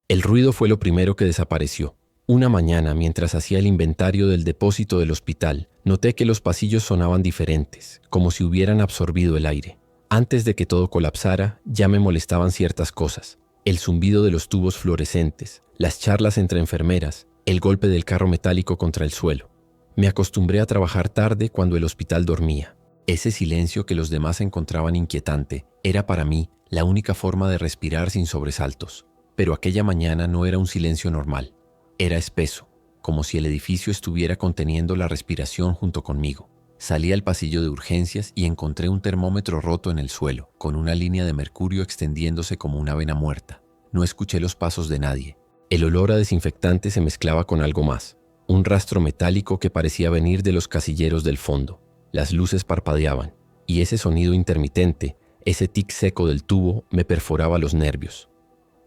El ruido fue lo primero que desapareció. Una mañana, mientras hacía el inventario del depósito del hospital, noté que los pasillos sonaban diferentes, como si hubieran absorbido el aire. Antes de que todo colapsara, ya me molestaban ciertas cosas. El zumbido de los tubos fluorescentes, las charlas entre enfermeras, el golpe del carro metálico contra el suelo. Me acostumbré a trabajar tarde cuando el hospital dormía. Ese silencio que los demás encontraban inquietante era para mí la única forma de respirar sin sobresaltos. Pero aquella mañana no era un silencio normal. Era espeso, como si el edificio estuviera conteniendo la respiración junto conmigo. Salí al pasillo de urgencias y encontré un termómetro roto en el suelo, con una línea de mercurio extendiéndose como una vena muerta. No escuché los pasos de nadie. El olor a desinfectante se mezclaba con algo más. Un rastro metálico que parecía venir de los casilleros del fondo. Las luces parpadeaban, y ese sonido intermitente, ese tic seco del tubo, me perforaba los nervios.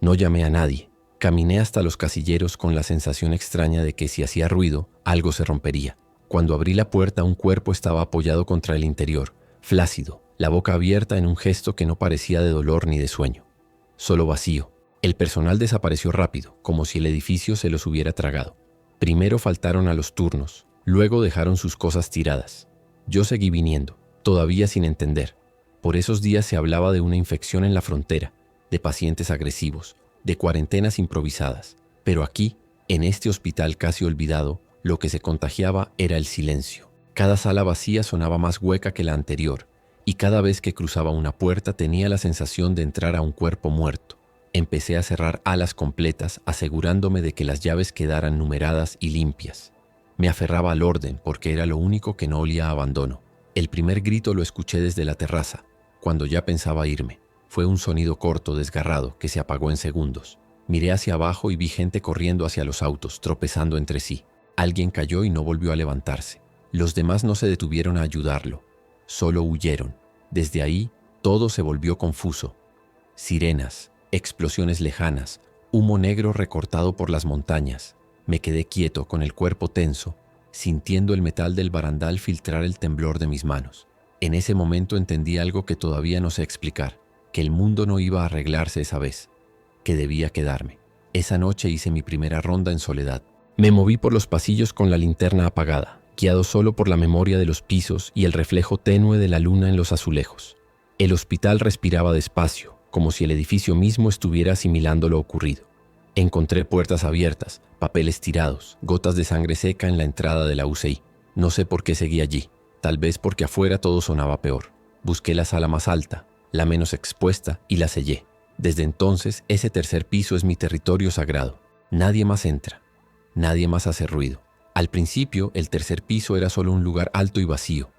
No llamé a nadie. Caminé hasta los casilleros con la sensación extraña de que si hacía ruido, algo se rompería. Cuando abrí la puerta, un cuerpo estaba apoyado contra el interior, flácido, la boca abierta en un gesto que no parecía de dolor ni de sueño. Solo vacío. El personal desapareció rápido, como si el edificio se los hubiera tragado. Primero faltaron a los turnos, luego dejaron sus cosas tiradas. Yo seguí viniendo, todavía sin entender. Por esos días se hablaba de una infección en la frontera, de pacientes agresivos, de cuarentenas improvisadas. Pero aquí, en este hospital casi olvidado, lo que se contagiaba era el silencio. Cada sala vacía sonaba más hueca que la anterior, y cada vez que cruzaba una puerta tenía la sensación de entrar a un cuerpo muerto. Empecé a cerrar alas completas, asegurándome de que las llaves quedaran numeradas y limpias. Me aferraba al orden porque era lo único que no olía a abandono. El primer grito lo escuché desde la terraza, cuando ya pensaba irme. Fue un sonido corto, desgarrado, que se apagó en segundos. Miré hacia abajo y vi gente corriendo hacia los autos, tropezando entre sí. Alguien cayó y no volvió a levantarse. Los demás no se detuvieron a ayudarlo, solo huyeron. Desde ahí, todo se volvió confuso. Sirenas, explosiones lejanas, humo negro recortado por las montañas. Me quedé quieto, con el cuerpo tenso, sintiendo el metal del barandal filtrar el temblor de mis manos. En ese momento entendí algo que todavía no sé explicar, que el mundo no iba a arreglarse esa vez, que debía quedarme. Esa noche hice mi primera ronda en soledad. Me moví por los pasillos con la linterna apagada, guiado solo por la memoria de los pisos y el reflejo tenue de la luna en los azulejos. El hospital respiraba despacio, como si el edificio mismo estuviera asimilando lo ocurrido. Encontré puertas abiertas, papeles tirados, gotas de sangre seca en la entrada de la UCI. No sé por qué seguí allí, tal vez porque afuera todo sonaba peor. Busqué la sala más alta, la menos expuesta, y la sellé. Desde entonces, ese tercer piso es mi territorio sagrado. Nadie más entra, nadie más hace ruido. Al principio, el tercer piso era solo un lugar alto y vacío.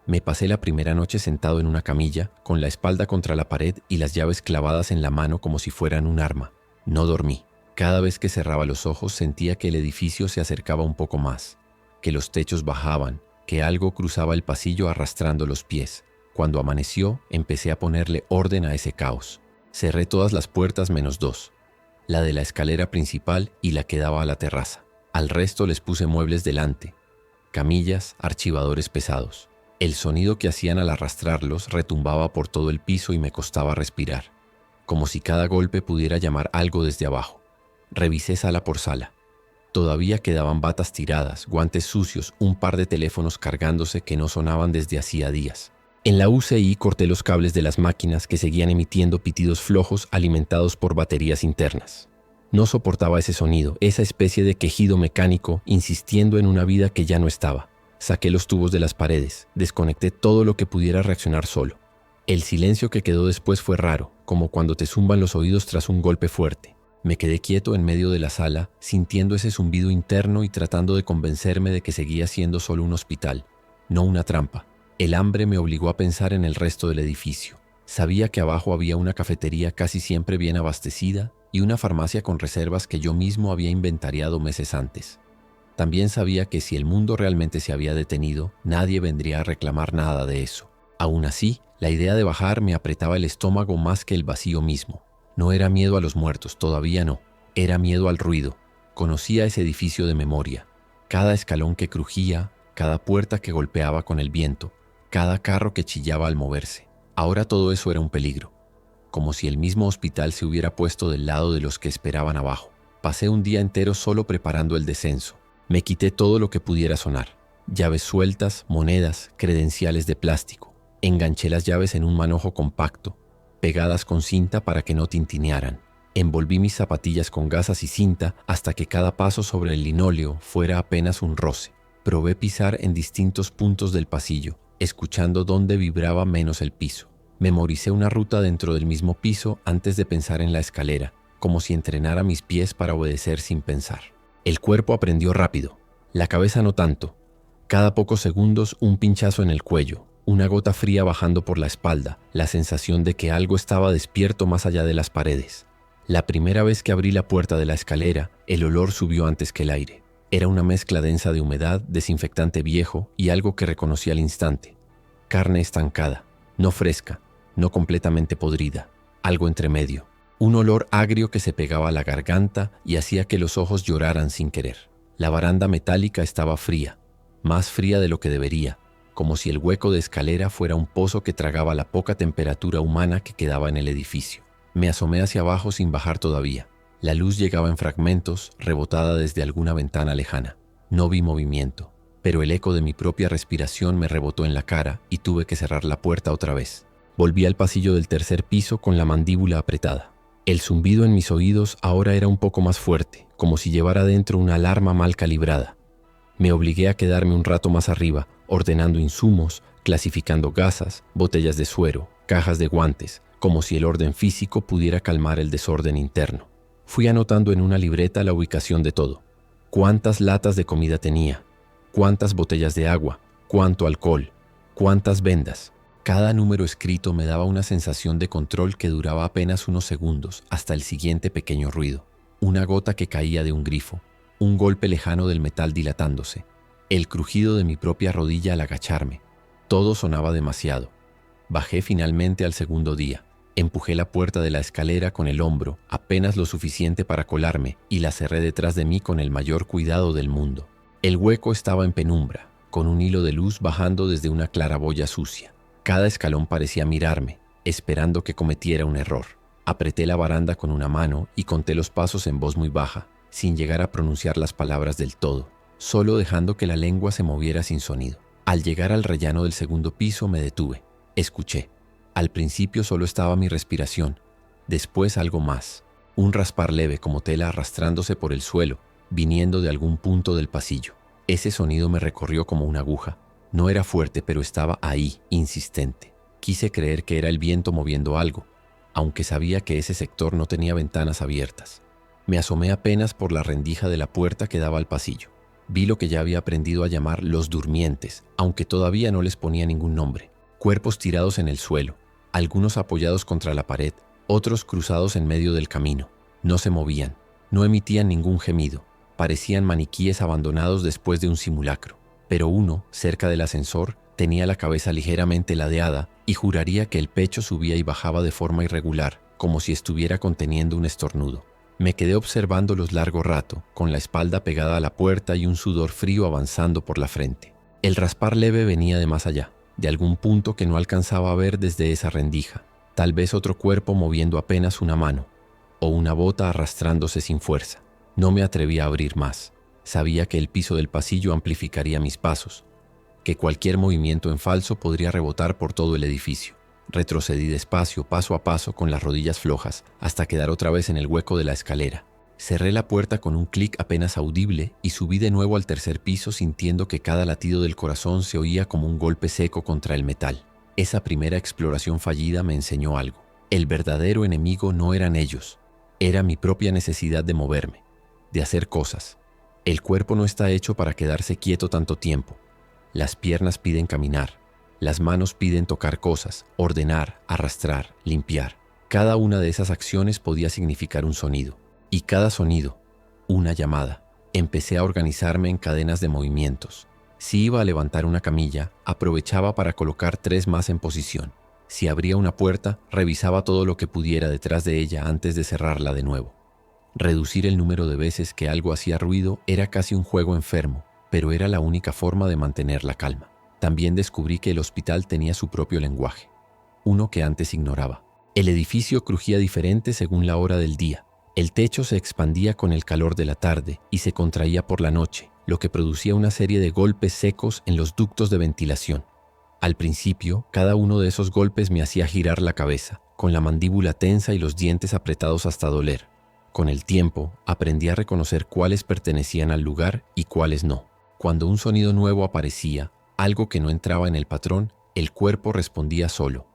Me pasé la primera noche sentado en una camilla, con la espalda contra la pared y las llaves clavadas en la mano como si fueran un arma. No dormí. Cada vez que cerraba los ojos sentía que el edificio se acercaba un poco más, que los techos bajaban, que algo cruzaba el pasillo arrastrando los pies. Cuando amaneció, empecé a ponerle orden a ese caos. Cerré todas las puertas menos dos, la de la escalera principal y la que daba a la terraza. Al resto les puse muebles delante, camillas, archivadores pesados. El sonido que hacían al arrastrarlos retumbaba por todo el piso y me costaba respirar, como si cada golpe pudiera llamar algo desde abajo. Revisé sala por sala. Todavía quedaban batas tiradas, guantes sucios, un par de teléfonos cargándose que no sonaban desde hacía días. En la UCI corté los cables de las máquinas que seguían emitiendo pitidos flojos alimentados por baterías internas. No soportaba ese sonido, esa especie de quejido mecánico insistiendo en una vida que ya no estaba. Saqué los tubos de las paredes, desconecté todo lo que pudiera reaccionar solo. El silencio que quedó después fue raro, como cuando te zumban los oídos tras un golpe fuerte. Me quedé quieto en medio de la sala, sintiendo ese zumbido interno y tratando de convencerme de que seguía siendo solo un hospital, no una trampa. El hambre me obligó a pensar en el resto del edificio. Sabía que abajo había una cafetería casi siempre bien abastecida y una farmacia con reservas que yo mismo había inventariado meses antes. También sabía que si el mundo realmente se había detenido, nadie vendría a reclamar nada de eso. Aún así, la idea de bajar me apretaba el estómago más que el vacío mismo. No era miedo a los muertos, todavía no. Era miedo al ruido. Conocía ese edificio de memoria. Cada escalón que crujía, cada puerta que golpeaba con el viento, cada carro que chillaba al moverse. Ahora todo eso era un peligro, como si el mismo hospital se hubiera puesto del lado de los que esperaban abajo. Pasé un día entero solo preparando el descenso. Me quité todo lo que pudiera sonar. Llaves sueltas, monedas, credenciales de plástico. Enganché las llaves en un manojo compacto, pegadas con cinta para que no tintinearan. Envolví mis zapatillas con gasas y cinta hasta que cada paso sobre el linóleo fuera apenas un roce. Probé pisar en distintos puntos del pasillo, escuchando dónde vibraba menos el piso. Memoricé una ruta dentro del mismo piso antes de pensar en la escalera, como si entrenara mis pies para obedecer sin pensar. El cuerpo aprendió rápido, la cabeza no tanto. Cada pocos segundos un pinchazo en el cuello, una gota fría bajando por la espalda, la sensación de que algo estaba despierto más allá de las paredes. La primera vez que abrí la puerta de la escalera, el olor subió antes que el aire. Era una mezcla densa de humedad, desinfectante viejo y algo que reconocí al instante. Carne estancada, no fresca, no completamente podrida, algo entre medio. Un olor agrio que se pegaba a la garganta y hacía que los ojos lloraran sin querer. La baranda metálica estaba fría, más fría de lo que debería, como si el hueco de escalera fuera un pozo que tragaba la poca temperatura humana que quedaba en el edificio. Me asomé hacia abajo sin bajar todavía. La luz llegaba en fragmentos, rebotada desde alguna ventana lejana. No vi movimiento, pero el eco de mi propia respiración me rebotó en la cara y tuve que cerrar la puerta otra vez. Volví al pasillo del tercer piso con la mandíbula apretada. El zumbido en mis oídos ahora era un poco más fuerte, como si llevara dentro una alarma mal calibrada. Me obligué a quedarme un rato más arriba, ordenando insumos, clasificando gasas, botellas de suero, cajas de guantes, como si el orden físico pudiera calmar el desorden interno. Fui anotando en una libreta la ubicación de todo. Cuántas latas de comida tenía, cuántas botellas de agua, cuánto alcohol, cuántas vendas. Cada número escrito me daba una sensación de control que duraba apenas unos segundos hasta el siguiente pequeño ruido. Una gota que caía de un grifo, un golpe lejano del metal dilatándose, el crujido de mi propia rodilla al agacharme. Todo sonaba demasiado. Bajé finalmente al segundo día. Empujé la puerta de la escalera con el hombro, apenas lo suficiente para colarme, y la cerré detrás de mí con el mayor cuidado del mundo. El hueco estaba en penumbra, con un hilo de luz bajando desde una claraboya sucia. Cada escalón parecía mirarme, esperando que cometiera un error. Apreté la baranda con una mano y conté los pasos en voz muy baja, sin llegar a pronunciar las palabras del todo, solo dejando que la lengua se moviera sin sonido. Al llegar al rellano del segundo piso me detuve. Escuché. Al principio solo estaba mi respiración, después algo más, un raspar leve como tela arrastrándose por el suelo, viniendo de algún punto del pasillo. Ese sonido me recorrió como una aguja. No era fuerte, pero estaba ahí, insistente. Quise creer que era el viento moviendo algo, aunque sabía que ese sector no tenía ventanas abiertas. Me asomé apenas por la rendija de la puerta que daba al pasillo. Vi lo que ya había aprendido a llamar los durmientes, aunque todavía no les ponía ningún nombre. Cuerpos tirados en el suelo, algunos apoyados contra la pared, otros cruzados en medio del camino. No se movían, no emitían ningún gemido, parecían maniquíes abandonados después de un simulacro. Pero uno, cerca del ascensor, tenía la cabeza ligeramente ladeada y juraría que el pecho subía y bajaba de forma irregular, como si estuviera conteniendo un estornudo. Me quedé observándolos largo rato, con la espalda pegada a la puerta y un sudor frío avanzando por la frente. El raspar leve venía de más allá, de algún punto que no alcanzaba a ver desde esa rendija. Tal vez otro cuerpo moviendo apenas una mano, o una bota arrastrándose sin fuerza. No me atreví a abrir más. Sabía que el piso del pasillo amplificaría mis pasos, que cualquier movimiento en falso podría rebotar por todo el edificio. Retrocedí despacio, paso a paso, con las rodillas flojas, hasta quedar otra vez en el hueco de la escalera. Cerré la puerta con un clic apenas audible y subí de nuevo al tercer piso sintiendo que cada latido del corazón se oía como un golpe seco contra el metal. Esa primera exploración fallida me enseñó algo. El verdadero enemigo no eran ellos, era mi propia necesidad de moverme, de hacer cosas. El cuerpo no está hecho para quedarse quieto tanto tiempo. Las piernas piden caminar, las manos piden tocar cosas, ordenar, arrastrar, limpiar. Cada una de esas acciones podía significar un sonido. Y cada sonido, una llamada. Empecé a organizarme en cadenas de movimientos. Si iba a levantar una camilla, aprovechaba para colocar 3 más en posición. Si abría una puerta, revisaba todo lo que pudiera detrás de ella antes de cerrarla de nuevo. Reducir el número de veces que algo hacía ruido era casi un juego enfermo, pero era la única forma de mantener la calma. También descubrí que el hospital tenía su propio lenguaje, uno que antes ignoraba. El edificio crujía diferente según la hora del día. El techo se expandía con el calor de la tarde y se contraía por la noche, lo que producía una serie de golpes secos en los ductos de ventilación. Al principio, cada uno de esos golpes me hacía girar la cabeza, con la mandíbula tensa y los dientes apretados hasta doler. Con el tiempo, aprendí a reconocer cuáles pertenecían al lugar y cuáles no. Cuando un sonido nuevo aparecía, algo que no entraba en el patrón, el cuerpo respondía solo.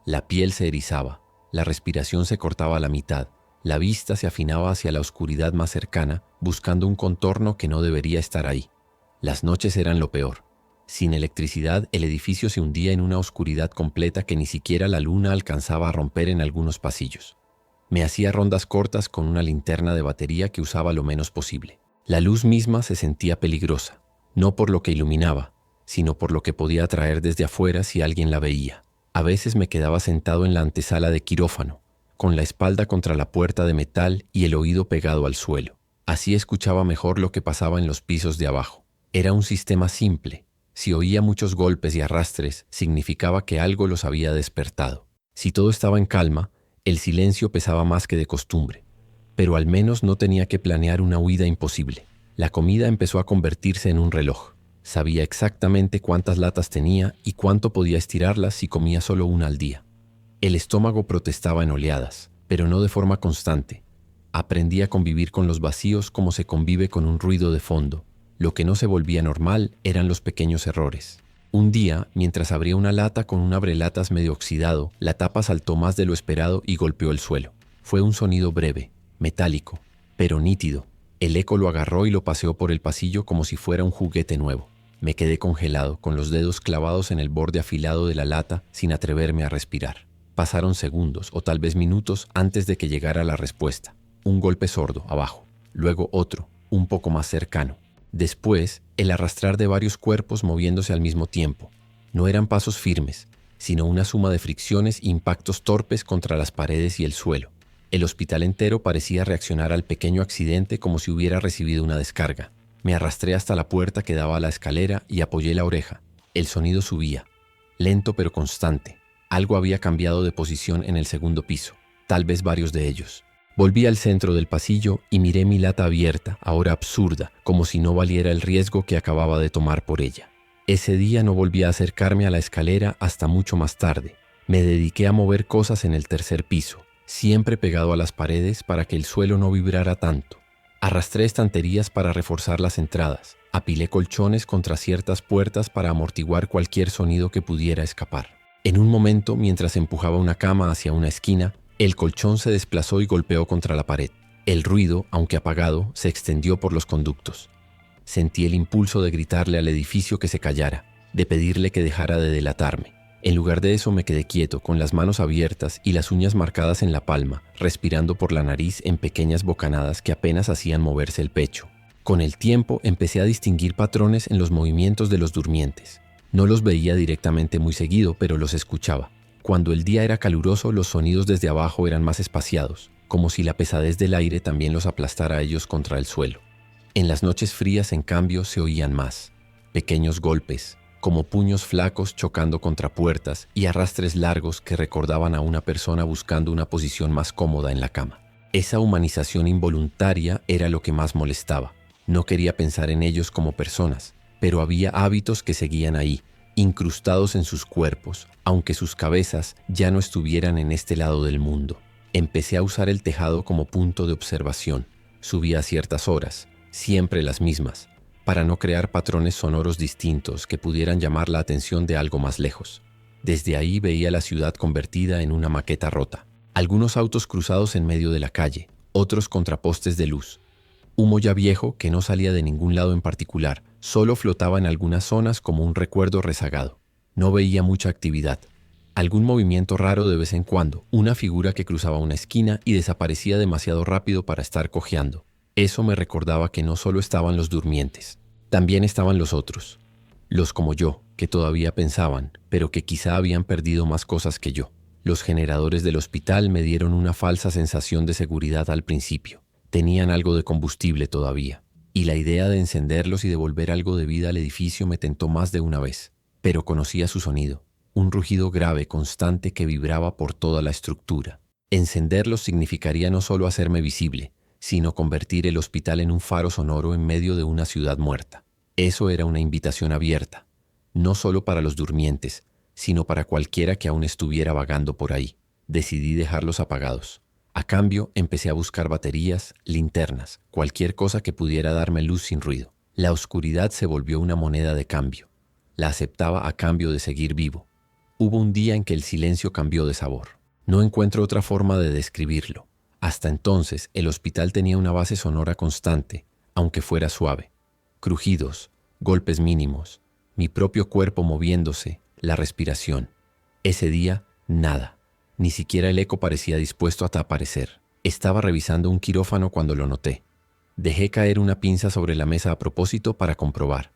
La piel se erizaba, la respiración se cortaba a la mitad, la vista se afinaba hacia la oscuridad más cercana, buscando un contorno que no debería estar ahí. Las noches eran lo peor. Sin electricidad, el edificio se hundía en una oscuridad completa que ni siquiera la luna alcanzaba a romper en algunos pasillos. Me hacía rondas cortas con una linterna de batería que usaba lo menos posible. La luz misma se sentía peligrosa, no por lo que iluminaba, sino por lo que podía atraer desde afuera si alguien la veía. A veces me quedaba sentado en la antesala de quirófano, con la espalda contra la puerta de metal y el oído pegado al suelo. Así escuchaba mejor lo que pasaba en los pisos de abajo. Era un sistema simple. Si oía muchos golpes y arrastres, significaba que algo los había despertado. Si todo estaba en calma, el silencio pesaba más que de costumbre. Pero al menos no tenía que planear una huida imposible. La comida empezó a convertirse en un reloj. Sabía exactamente cuántas latas tenía y cuánto podía estirarlas si comía solo una al día. El estómago protestaba en oleadas, pero no de forma constante. Aprendí a convivir con los vacíos como se convive con un ruido de fondo. Lo que no se volvía normal eran los pequeños errores. Un día, mientras abría una lata con un abrelatas medio oxidado, la tapa saltó más de lo esperado y golpeó el suelo. Fue un sonido breve, metálico, pero nítido. El eco lo agarró y lo paseó por el pasillo como si fuera un juguete nuevo. Me quedé congelado, con los dedos clavados en el borde afilado de la lata, sin atreverme a respirar. Pasaron segundos o tal vez minutos antes de que llegara la respuesta. Un golpe sordo abajo, luego otro, un poco más cercano. Después, el arrastrar de varios cuerpos moviéndose al mismo tiempo. No eran pasos firmes, sino una suma de fricciones e impactos torpes contra las paredes y el suelo. El hospital entero parecía reaccionar al pequeño accidente como si hubiera recibido una descarga. Me arrastré hasta la puerta que daba a la escalera y apoyé la oreja. El sonido subía, lento pero constante. Algo había cambiado de posición en el segundo piso, tal vez varios de ellos. Volví al centro del pasillo y miré mi lata abierta, ahora absurda, como si no valiera el riesgo que acababa de tomar por ella. Ese día no volví a acercarme a la escalera hasta mucho más tarde. Me dediqué a mover cosas en el tercer piso, siempre pegado a las paredes para que el suelo no vibrara tanto. Arrastré estanterías para reforzar las entradas, apilé colchones contra ciertas puertas para amortiguar cualquier sonido que pudiera escapar. En un momento, mientras empujaba una cama hacia una esquina, el colchón se desplazó y golpeó contra la pared. El ruido, aunque apagado, se extendió por los conductos. Sentí el impulso de gritarle al edificio que se callara, de pedirle que dejara de delatarme. En lugar de eso me quedé quieto, con las manos abiertas y las uñas marcadas en la palma, respirando por la nariz en pequeñas bocanadas que apenas hacían moverse el pecho. Con el tiempo empecé a distinguir patrones en los movimientos de los durmientes. No los veía directamente muy seguido, pero los escuchaba. Cuando el día era caluroso, los sonidos desde abajo eran más espaciados, como si la pesadez del aire también los aplastara a ellos contra el suelo. En las noches frías, en cambio, se oían más. Pequeños golpes, como puños flacos chocando contra puertas y arrastres largos que recordaban a una persona buscando una posición más cómoda en la cama. Esa humanización involuntaria era lo que más molestaba. No quería pensar en ellos como personas, pero había hábitos que seguían ahí, incrustados en sus cuerpos, aunque sus cabezas ya no estuvieran en este lado del mundo. Empecé a usar el tejado como punto de observación. Subía a ciertas horas, siempre las mismas, para no crear patrones sonoros distintos que pudieran llamar la atención de algo más lejos. Desde ahí veía la ciudad convertida en una maqueta rota. Algunos autos cruzados en medio de la calle, otros contra postes de luz. Humo ya viejo que no salía de ningún lado en particular, solo flotaba en algunas zonas como un recuerdo rezagado. No veía mucha actividad. Algún movimiento raro de vez en cuando, una figura que cruzaba una esquina y desaparecía demasiado rápido para estar cojeando. Eso me recordaba que no solo estaban los durmientes, también estaban los otros. Los como yo, que todavía pensaban, pero que quizá habían perdido más cosas que yo. Los generadores del hospital me dieron una falsa sensación de seguridad al principio. Tenían algo de combustible todavía, y la idea de encenderlos y devolver algo de vida al edificio me tentó más de una vez. Pero conocía su sonido, un rugido grave, constante que vibraba por toda la estructura. Encenderlos significaría no solo hacerme visible, sino convertir el hospital en un faro sonoro en medio de una ciudad muerta. Eso era una invitación abierta, no solo para los durmientes, sino para cualquiera que aún estuviera vagando por ahí. Decidí dejarlos apagados. A cambio, empecé a buscar baterías, linternas, cualquier cosa que pudiera darme luz sin ruido. La oscuridad se volvió una moneda de cambio. La aceptaba a cambio de seguir vivo. Hubo un día en que el silencio cambió de sabor. No encuentro otra forma de describirlo. Hasta entonces, el hospital tenía una base sonora constante, aunque fuera suave. Crujidos, golpes mínimos, mi propio cuerpo moviéndose, la respiración. Ese día, nada. Ni siquiera el eco parecía dispuesto a aparecer. Estaba revisando un quirófano cuando lo noté. Dejé caer una pinza sobre la mesa a propósito para comprobar.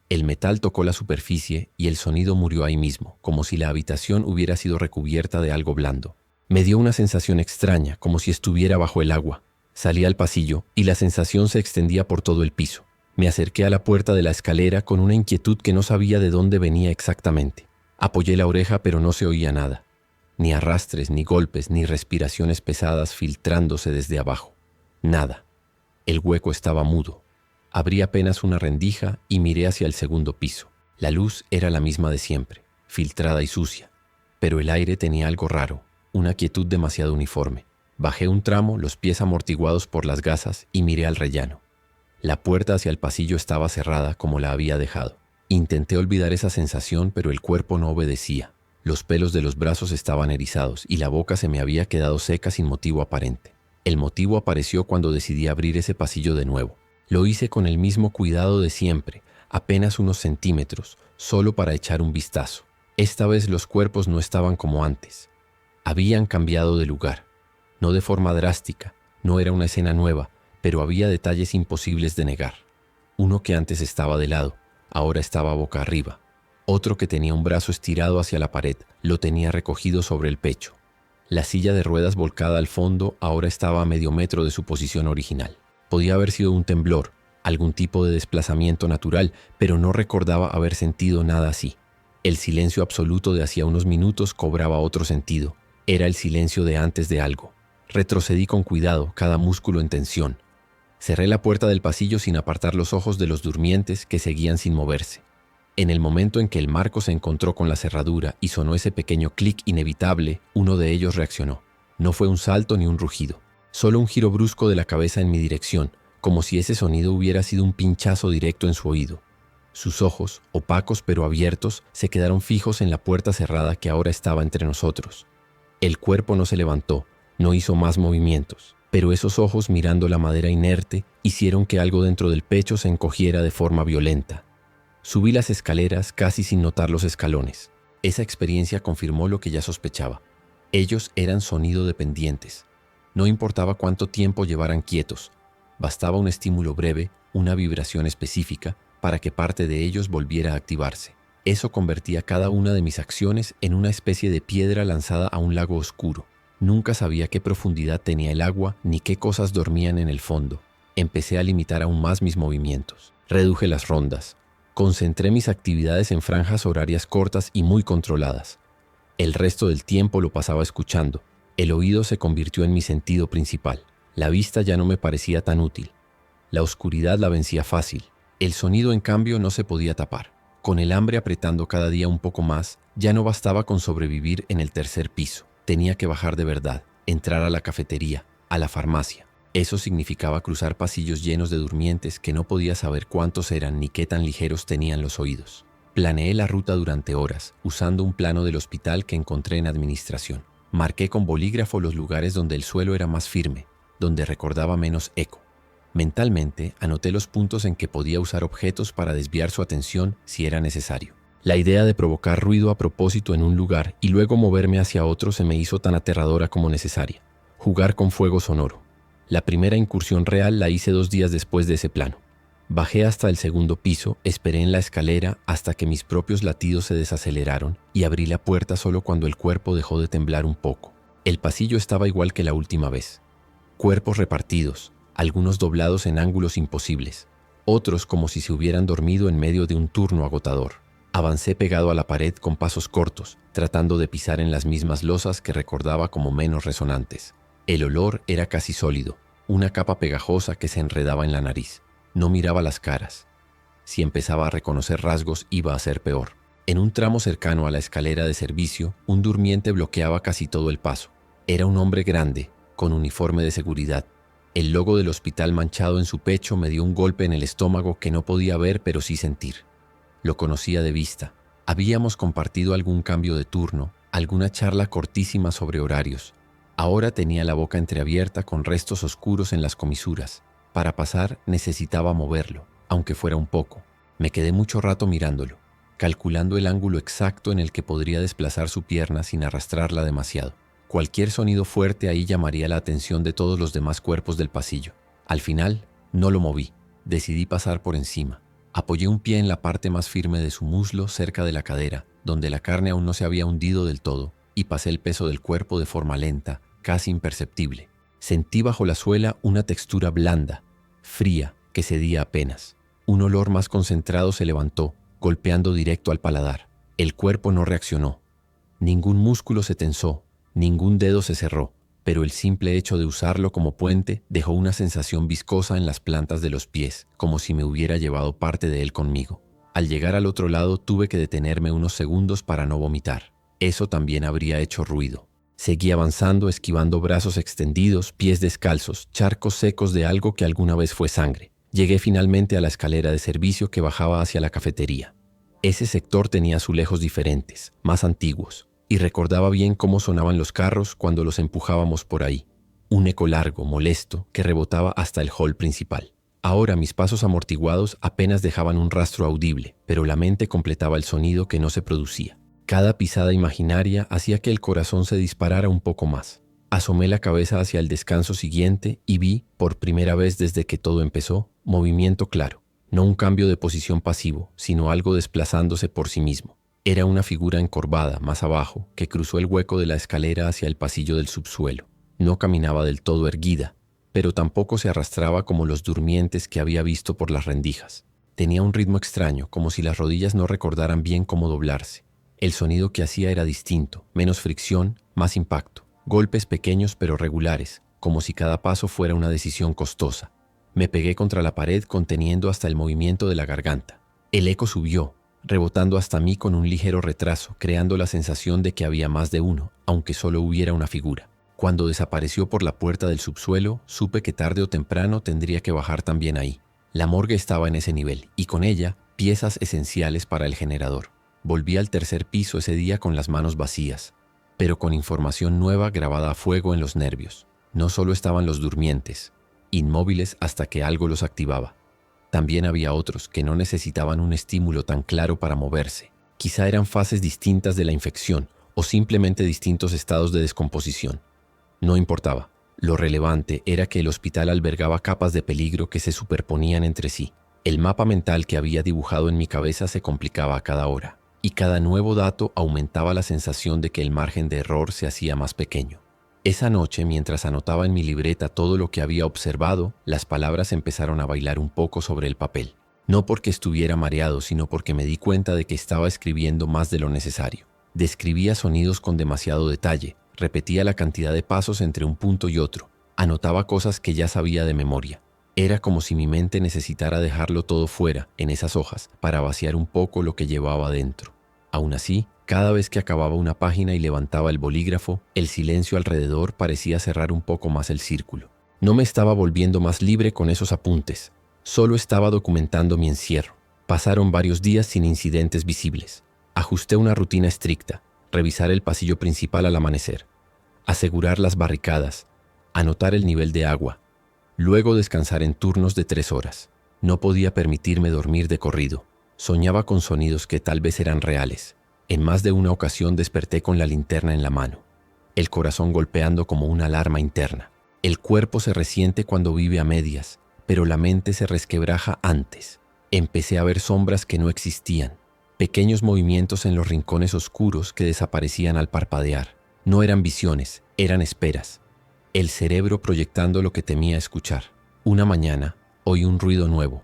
El metal tocó la superficie y el sonido murió ahí mismo, como si la habitación hubiera sido recubierta de algo blando. Me dio una sensación extraña, como si estuviera bajo el agua. Salí al pasillo y la sensación se extendía por todo el piso. Me acerqué a la puerta de la escalera con una inquietud que no sabía de dónde venía exactamente. Apoyé la oreja, pero no se oía nada. Ni arrastres, ni golpes, ni respiraciones pesadas filtrándose desde abajo. Nada. El hueco estaba mudo. Abrí apenas una rendija y miré hacia el segundo piso. La luz era la misma de siempre, filtrada y sucia, pero el aire tenía algo raro, una quietud demasiado uniforme. Bajé un tramo, los pies amortiguados por las gasas, y miré al rellano. La puerta hacia el pasillo estaba cerrada como la había dejado. Intenté olvidar esa sensación, pero el cuerpo no obedecía. Los pelos de los brazos estaban erizados y la boca se me había quedado seca sin motivo aparente. El motivo apareció cuando decidí abrir ese pasillo de nuevo. Lo hice con el mismo cuidado de siempre, apenas unos centímetros, solo para echar un vistazo. Esta vez los cuerpos no estaban como antes. Habían cambiado de lugar. No de forma drástica, no era una escena nueva, pero había detalles imposibles de negar. Uno que antes estaba de lado, ahora estaba boca arriba. Otro que tenía un brazo estirado hacia la pared, lo tenía recogido sobre el pecho. La silla de ruedas volcada al fondo ahora estaba a medio metro de su posición original. Podía haber sido un temblor, algún tipo de desplazamiento natural, pero no recordaba haber sentido nada así. El silencio absoluto de hacía unos minutos cobraba otro sentido. Era el silencio de antes de algo. Retrocedí con cuidado, cada músculo en tensión. Cerré la puerta del pasillo sin apartar los ojos de los durmientes que seguían sin moverse. En el momento en que el marco se encontró con la cerradura y sonó ese pequeño clic inevitable, uno de ellos reaccionó. No fue un salto ni un rugido. Solo un giro brusco de la cabeza en mi dirección, como si ese sonido hubiera sido un pinchazo directo en su oído. Sus ojos, opacos pero abiertos, se quedaron fijos en la puerta cerrada que ahora estaba entre nosotros. El cuerpo no se levantó, no hizo más movimientos, pero esos ojos mirando la madera inerte hicieron que algo dentro del pecho se encogiera de forma violenta. Subí las escaleras casi sin notar los escalones. Esa experiencia confirmó lo que ya sospechaba. Ellos eran sonido dependientes. No importaba cuánto tiempo llevaran quietos, bastaba un estímulo breve, una vibración específica, para que parte de ellos volviera a activarse. Eso convertía cada una de mis acciones en una especie de piedra lanzada a un lago oscuro. Nunca sabía qué profundidad tenía el agua ni qué cosas dormían en el fondo. Empecé a limitar aún más mis movimientos. Reduje las rondas. Concentré mis actividades en franjas horarias cortas y muy controladas. El resto del tiempo lo pasaba escuchando. El oído se convirtió en mi sentido principal. La vista ya no me parecía tan útil. La oscuridad la vencía fácil. El sonido, en cambio, no se podía tapar. Con el hambre apretando cada día un poco más, ya no bastaba con sobrevivir en el tercer piso. Tenía que bajar de verdad, entrar a la cafetería, a la farmacia. Eso significaba cruzar pasillos llenos de durmientes que no podía saber cuántos eran ni qué tan ligeros tenían los oídos. Planeé la ruta durante horas, usando un plano del hospital que encontré en administración. Marqué con bolígrafo los lugares donde el suelo era más firme, donde recordaba menos eco. Mentalmente, anoté los puntos en que podía usar objetos para desviar su atención si era necesario. La idea de provocar ruido a propósito en un lugar y luego moverme hacia otro se me hizo tan aterradora como necesaria. Jugar con fuego sonoro. La primera incursión real la hice 2 días después de ese plano. Bajé hasta el segundo piso, esperé en la escalera hasta que mis propios latidos se desaceleraron y abrí la puerta solo cuando el cuerpo dejó de temblar un poco. El pasillo estaba igual que la última vez. Cuerpos repartidos, algunos doblados en ángulos imposibles, otros como si se hubieran dormido en medio de un turno agotador. Avancé pegado a la pared con pasos cortos, tratando de pisar en las mismas losas que recordaba como menos resonantes. El olor era casi sólido, una capa pegajosa que se enredaba en la nariz. No miraba las caras. Si empezaba a reconocer rasgos, iba a ser peor. En un tramo cercano a la escalera de servicio, un durmiente bloqueaba casi todo el paso. Era un hombre grande, con uniforme de seguridad. El logo del hospital manchado en su pecho me dio un golpe en el estómago que no podía ver pero sí sentir. Lo conocía de vista. Habíamos compartido algún cambio de turno, alguna charla cortísima sobre horarios. Ahora tenía la boca entreabierta con restos oscuros en las comisuras. Para pasar necesitaba moverlo, aunque fuera un poco. Me quedé mucho rato mirándolo, calculando el ángulo exacto en el que podría desplazar su pierna sin arrastrarla demasiado. Cualquier sonido fuerte ahí llamaría la atención de todos los demás cuerpos del pasillo. Al final, no lo moví. Decidí pasar por encima. Apoyé un pie en la parte más firme de su muslo cerca de la cadera, donde la carne aún no se había hundido del todo, y pasé el peso del cuerpo de forma lenta, casi imperceptible. Sentí bajo la suela una textura blanda, fría, que cedía apenas. Un olor más concentrado se levantó, golpeando directo al paladar. El cuerpo no reaccionó. Ningún músculo se tensó, ningún dedo se cerró, pero el simple hecho de usarlo como puente dejó una sensación viscosa en las plantas de los pies, como si me hubiera llevado parte de él conmigo. Al llegar al otro lado tuve que detenerme unos segundos para no vomitar. Eso también habría hecho ruido. Seguí avanzando, esquivando brazos extendidos, pies descalzos, charcos secos de algo que alguna vez fue sangre. Llegué finalmente a la escalera de servicio que bajaba hacia la cafetería. Ese sector tenía azulejos diferentes, más antiguos, y recordaba bien cómo sonaban los carros cuando los empujábamos por ahí. Un eco largo, molesto, que rebotaba hasta el hall principal. Ahora mis pasos amortiguados apenas dejaban un rastro audible, pero la mente completaba el sonido que no se producía. Cada pisada imaginaria hacía que el corazón se disparara un poco más. Asomé la cabeza hacia el descanso siguiente y vi, por primera vez desde que todo empezó, movimiento claro. No un cambio de posición pasivo, sino algo desplazándose por sí mismo. Era una figura encorvada, más abajo, que cruzó el hueco de la escalera hacia el pasillo del subsuelo. No caminaba del todo erguida, pero tampoco se arrastraba como los durmientes que había visto por las rendijas. Tenía un ritmo extraño, como si las rodillas no recordaran bien cómo doblarse. El sonido que hacía era distinto, menos fricción, más impacto. Golpes pequeños pero regulares, como si cada paso fuera una decisión costosa. Me pegué contra la pared conteniendo hasta el movimiento de la garganta. El eco subió, rebotando hasta mí con un ligero retraso, creando la sensación de que había más de uno, aunque solo hubiera una figura. Cuando desapareció por la puerta del subsuelo, supe que tarde o temprano tendría que bajar también ahí. La morgue estaba en ese nivel, y con ella, piezas esenciales para el generador. Volví al tercer piso ese día con las manos vacías, pero con información nueva grabada a fuego en los nervios. No solo estaban los durmientes, inmóviles hasta que algo los activaba. También había otros que no necesitaban un estímulo tan claro para moverse. Quizá eran fases distintas de la infección o simplemente distintos estados de descomposición. No importaba. Lo relevante era que el hospital albergaba capas de peligro que se superponían entre sí. El mapa mental que había dibujado en mi cabeza se complicaba a cada hora, y cada nuevo dato aumentaba la sensación de que el margen de error se hacía más pequeño. Esa noche, mientras anotaba en mi libreta todo lo que había observado, las palabras empezaron a bailar un poco sobre el papel. No porque estuviera mareado, sino porque me di cuenta de que estaba escribiendo más de lo necesario. Describía sonidos con demasiado detalle, repetía la cantidad de pasos entre un punto y otro, anotaba cosas que ya sabía de memoria. Era como si mi mente necesitara dejarlo todo fuera, en esas hojas, para vaciar un poco lo que llevaba dentro. Aún así, cada vez que acababa una página y levantaba el bolígrafo, el silencio alrededor parecía cerrar un poco más el círculo. No me estaba volviendo más libre con esos apuntes, solo estaba documentando mi encierro. Pasaron varios días sin incidentes visibles. Ajusté una rutina estricta, revisar el pasillo principal al amanecer, asegurar las barricadas, anotar el nivel de agua, luego descansar en turnos de 3 horas. No podía permitirme dormir de corrido. Soñaba con sonidos que tal vez eran reales. En más de una ocasión desperté con la linterna en la mano, el corazón golpeando como una alarma interna. El cuerpo se resiente cuando vive a medias, pero la mente se resquebraja antes. Empecé a ver sombras que no existían, pequeños movimientos en los rincones oscuros que desaparecían al parpadear. No eran visiones, eran esperas. El cerebro proyectando lo que temía escuchar. Una mañana, oí un ruido nuevo.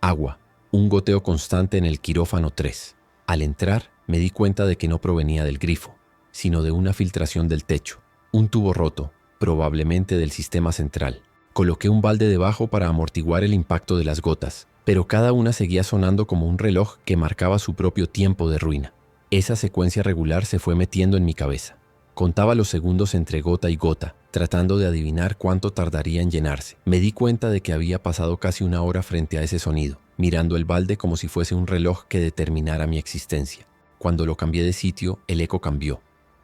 Agua, un goteo constante en el quirófano 3. Al entrar, me di cuenta de que no provenía del grifo, sino de una filtración del techo, un tubo roto, probablemente del sistema central. Coloqué un balde debajo para amortiguar el impacto de las gotas, pero cada una seguía sonando como un reloj que marcaba su propio tiempo de ruina. Esa secuencia regular se fue metiendo en mi cabeza. Contaba los segundos entre gota y gota, tratando de adivinar cuánto tardaría en llenarse. Me di cuenta de que había pasado casi una hora frente a ese sonido, mirando el balde como si fuese un reloj que determinara mi existencia. Cuando lo cambié de sitio, el eco cambió,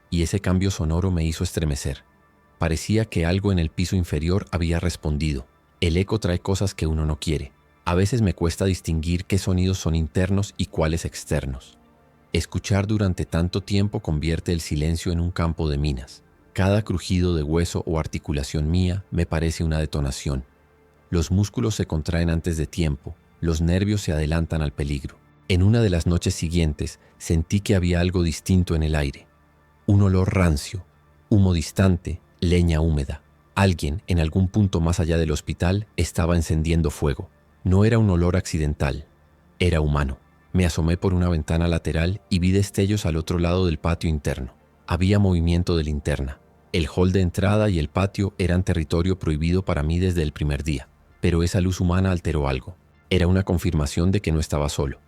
y ese cambio sonoro me hizo estremecer. Parecía que algo en el piso inferior había respondido. El eco trae cosas que uno no quiere. A veces me cuesta distinguir qué sonidos son internos y cuáles externos. Escuchar durante tanto tiempo convierte el silencio en un campo de minas. Cada crujido de hueso o articulación mía me parece una detonación. Los músculos se contraen antes de tiempo, los nervios se adelantan al peligro. En una de las noches siguientes sentí que había algo distinto en el aire. Un olor rancio, humo distante, leña húmeda. Alguien, en algún punto más allá del hospital, estaba encendiendo fuego. No era un olor accidental, era humano. Me asomé por una ventana lateral y vi destellos al otro lado del patio interno. Había movimiento de linterna. El hall de entrada y el patio eran territorio prohibido para mí desde el primer día, pero esa luz humana alteró algo. Era una confirmación de que no estaba solo.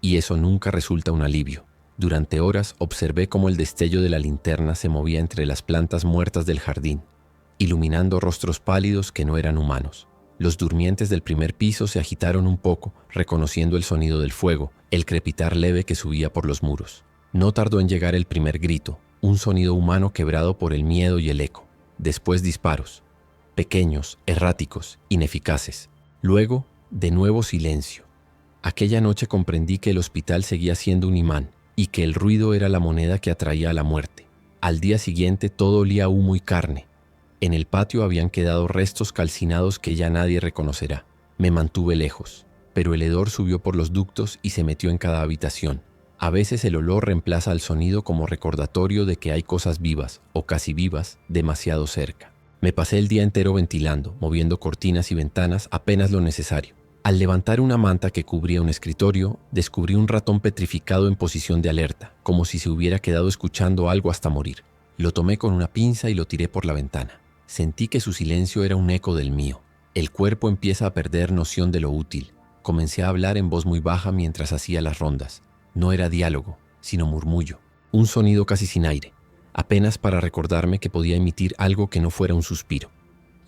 Y eso nunca resulta un alivio. Durante horas observé cómo el destello de la linterna se movía entre las plantas muertas del jardín, iluminando rostros pálidos que no eran humanos. Los durmientes del primer piso se agitaron un poco, reconociendo el sonido del fuego, el crepitar leve que subía por los muros. No tardó en llegar el primer grito, un sonido humano quebrado por el miedo y el eco. Después disparos, pequeños, erráticos, ineficaces. Luego, de nuevo silencio. Aquella noche comprendí que el hospital seguía siendo un imán y que el ruido era la moneda que atraía a la muerte. Al día siguiente todo olía a humo y carne. En el patio habían quedado restos calcinados que ya nadie reconocerá. Me mantuve lejos, pero el hedor subió por los ductos y se metió en cada habitación. A veces el olor reemplaza al sonido como recordatorio de que hay cosas vivas, o casi vivas, demasiado cerca. Me pasé el día entero ventilando, moviendo cortinas y ventanas apenas lo necesario. Al levantar una manta que cubría un escritorio, descubrí un ratón petrificado en posición de alerta, como si se hubiera quedado escuchando algo hasta morir. Lo tomé con una pinza y lo tiré por la ventana. Sentí que su silencio era un eco del mío. El cuerpo empieza a perder noción de lo útil. Comencé a hablar en voz muy baja mientras hacía las rondas. No era diálogo, sino murmullo. Un sonido casi sin aire, apenas para recordarme que podía emitir algo que no fuera un suspiro.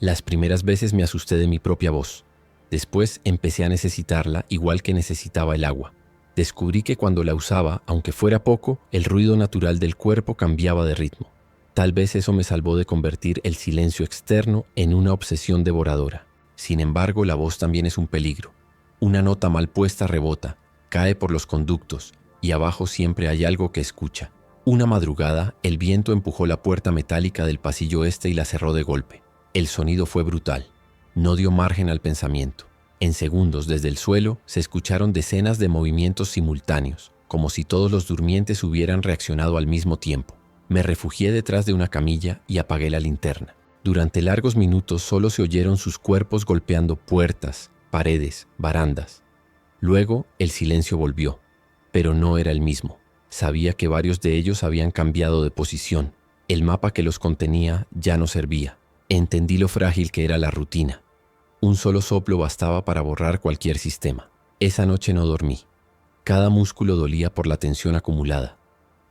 Las primeras veces me asusté de mi propia voz. Después empecé a necesitarla igual que necesitaba el agua. Descubrí que cuando la usaba, aunque fuera poco, el ruido natural del cuerpo cambiaba de ritmo. Tal vez eso me salvó de convertir el silencio externo en una obsesión devoradora. Sin embargo, la voz también es un peligro. Una nota mal puesta rebota, cae por los conductos y abajo siempre hay algo que escucha. Una madrugada, el viento empujó la puerta metálica del pasillo este y la cerró de golpe. El sonido fue brutal. No dio margen al pensamiento. En segundos, desde el suelo, se escucharon decenas de movimientos simultáneos, como si todos los durmientes hubieran reaccionado al mismo tiempo. Me refugié detrás de una camilla y apagué la linterna. Durante largos minutos solo se oyeron sus cuerpos golpeando puertas, paredes, barandas. Luego el silencio volvió, pero no era el mismo. Sabía que varios de ellos habían cambiado de posición. El mapa que los contenía ya no servía. Entendí lo frágil que era la rutina. Un solo soplo bastaba para borrar cualquier sistema. Esa noche no dormí. Cada músculo dolía por la tensión acumulada.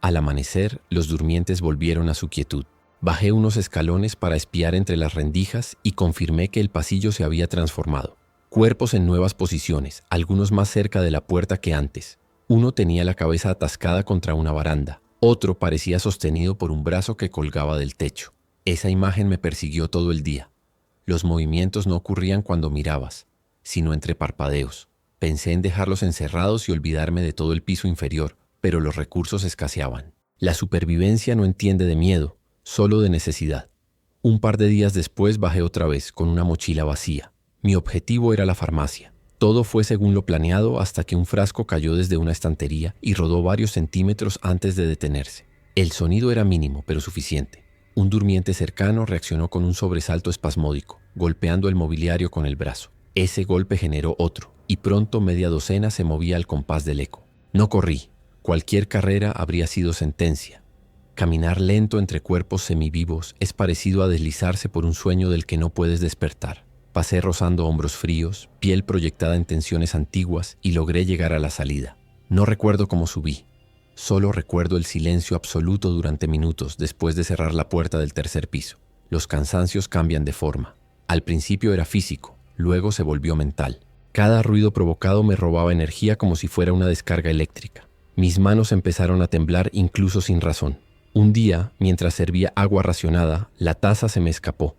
Al amanecer, los durmientes volvieron a su quietud. Bajé unos escalones para espiar entre las rendijas y confirmé que el pasillo se había transformado. Cuerpos en nuevas posiciones, algunos más cerca de la puerta que antes. Uno tenía la cabeza atascada contra una baranda. Otro parecía sostenido por un brazo que colgaba del techo. Esa imagen me persiguió todo el día. Los movimientos no ocurrían cuando mirabas, sino entre parpadeos. Pensé en dejarlos encerrados y olvidarme de todo el piso inferior, pero los recursos escaseaban. La supervivencia no entiende de miedo, solo de necesidad. Un par de días después bajé otra vez con una mochila vacía. Mi objetivo era la farmacia. Todo fue según lo planeado hasta que un frasco cayó desde una estantería y rodó varios centímetros antes de detenerse. El sonido era mínimo, pero suficiente. Un durmiente cercano reaccionó con un sobresalto espasmódico, golpeando el mobiliario con el brazo. Ese golpe generó otro, y pronto media docena se movía al compás del eco. No corrí. Cualquier carrera habría sido sentencia. Caminar lento entre cuerpos semivivos es parecido a deslizarse por un sueño del que no puedes despertar. Pasé rozando hombros fríos, piel proyectada en tensiones antiguas y logré llegar a la salida. No recuerdo cómo subí. Solo recuerdo el silencio absoluto durante minutos después de cerrar la puerta del tercer piso. Los cansancios cambian de forma. Al principio era físico, luego se volvió mental. Cada ruido provocado me robaba energía como si fuera una descarga eléctrica. Mis manos empezaron a temblar incluso sin razón. Un día, mientras servía agua racionada, la taza se me escapó.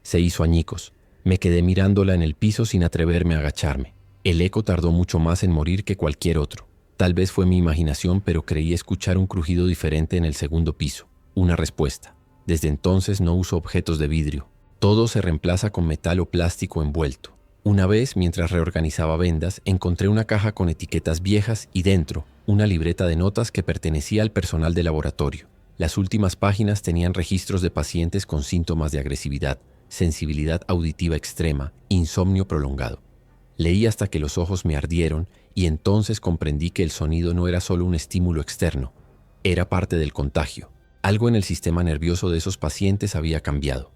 Se hizo añicos. Me quedé mirándola en el piso sin atreverme a agacharme. El eco tardó mucho más en morir que cualquier otro. Tal vez fue mi imaginación, pero creí escuchar un crujido diferente en el segundo piso. Una respuesta. Desde entonces no uso objetos de vidrio. Todo se reemplaza con metal o plástico envuelto. Una vez, mientras reorganizaba vendas, encontré una caja con etiquetas viejas y dentro, una libreta de notas que pertenecía al personal de laboratorio. Las últimas páginas tenían registros de pacientes con síntomas de agresividad, sensibilidad auditiva extrema, insomnio prolongado. Leí hasta que los ojos me ardieron y entonces comprendí que el sonido no era solo un estímulo externo, era parte del contagio. Algo en el sistema nervioso de esos pacientes había cambiado.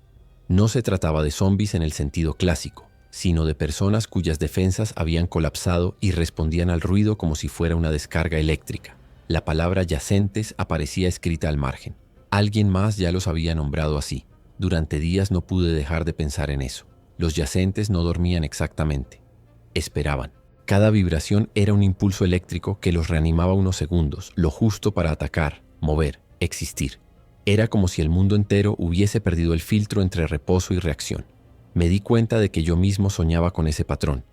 No se trataba de zombies en el sentido clásico, sino de personas cuyas defensas habían colapsado y respondían al ruido como si fuera una descarga eléctrica. La palabra yacentes aparecía escrita al margen. Alguien más ya los había nombrado así. Durante días no pude dejar de pensar en eso. Los yacentes no dormían exactamente. Esperaban. Cada vibración era un impulso eléctrico que los reanimaba unos segundos, lo justo para atacar, mover, existir. Era como si el mundo entero hubiese perdido el filtro entre reposo y reacción. Me di cuenta de que yo mismo soñaba con ese patrón.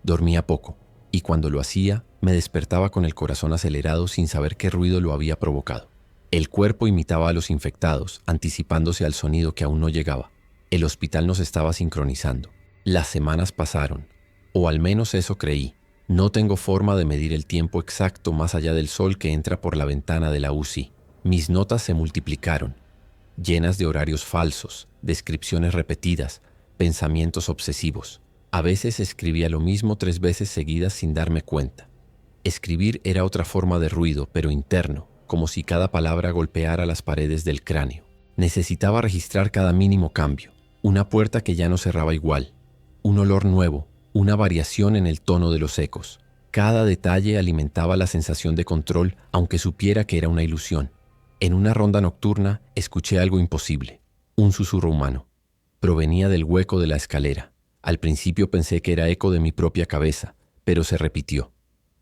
Dormía poco, y cuando lo hacía, me despertaba con el corazón acelerado sin saber qué ruido lo había provocado. El cuerpo imitaba a los infectados, anticipándose al sonido que aún no llegaba. El hospital nos estaba sincronizando. Las semanas pasaron, o al menos eso creí. No tengo forma de medir el tiempo exacto más allá del sol que entra por la ventana de la UCI. Mis notas se multiplicaron, llenas de horarios falsos, descripciones repetidas, pensamientos obsesivos. A veces escribía lo mismo 3 veces seguidas sin darme cuenta. Escribir era otra forma de ruido, pero interno, como si cada palabra golpeara las paredes del cráneo. Necesitaba registrar cada mínimo cambio, una puerta que ya no cerraba igual, un olor nuevo, una variación en el tono de los ecos. Cada detalle alimentaba la sensación de control, aunque supiera que era una ilusión. En una ronda nocturna escuché algo imposible, un susurro humano. Provenía del hueco de la escalera. Al principio pensé que era eco de mi propia cabeza, pero se repitió.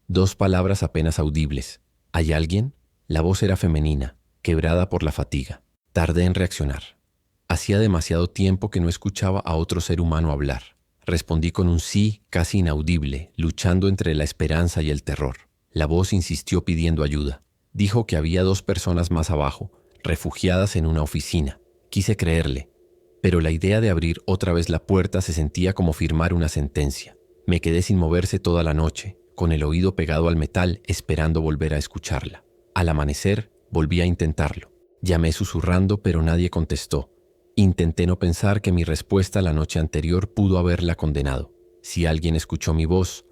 2 palabras apenas audibles. ¿Hay alguien? La voz era femenina, quebrada por la fatiga. Tardé en reaccionar. Hacía demasiado tiempo que no escuchaba a otro ser humano hablar. Respondí con un sí casi inaudible, luchando entre la esperanza y el terror. La voz insistió pidiendo ayuda. Dijo que había 2 personas más abajo, refugiadas en una oficina. Quise creerle, pero la idea de abrir otra vez la puerta se sentía como firmar una sentencia. Me quedé sin moverse toda la noche, con el oído pegado al metal, esperando volver a escucharla. Al amanecer, volví a intentarlo. Llamé susurrando, pero nadie contestó. Intenté no pensar que mi respuesta la noche anterior pudo haberla condenado. Si alguien escuchó mi voz,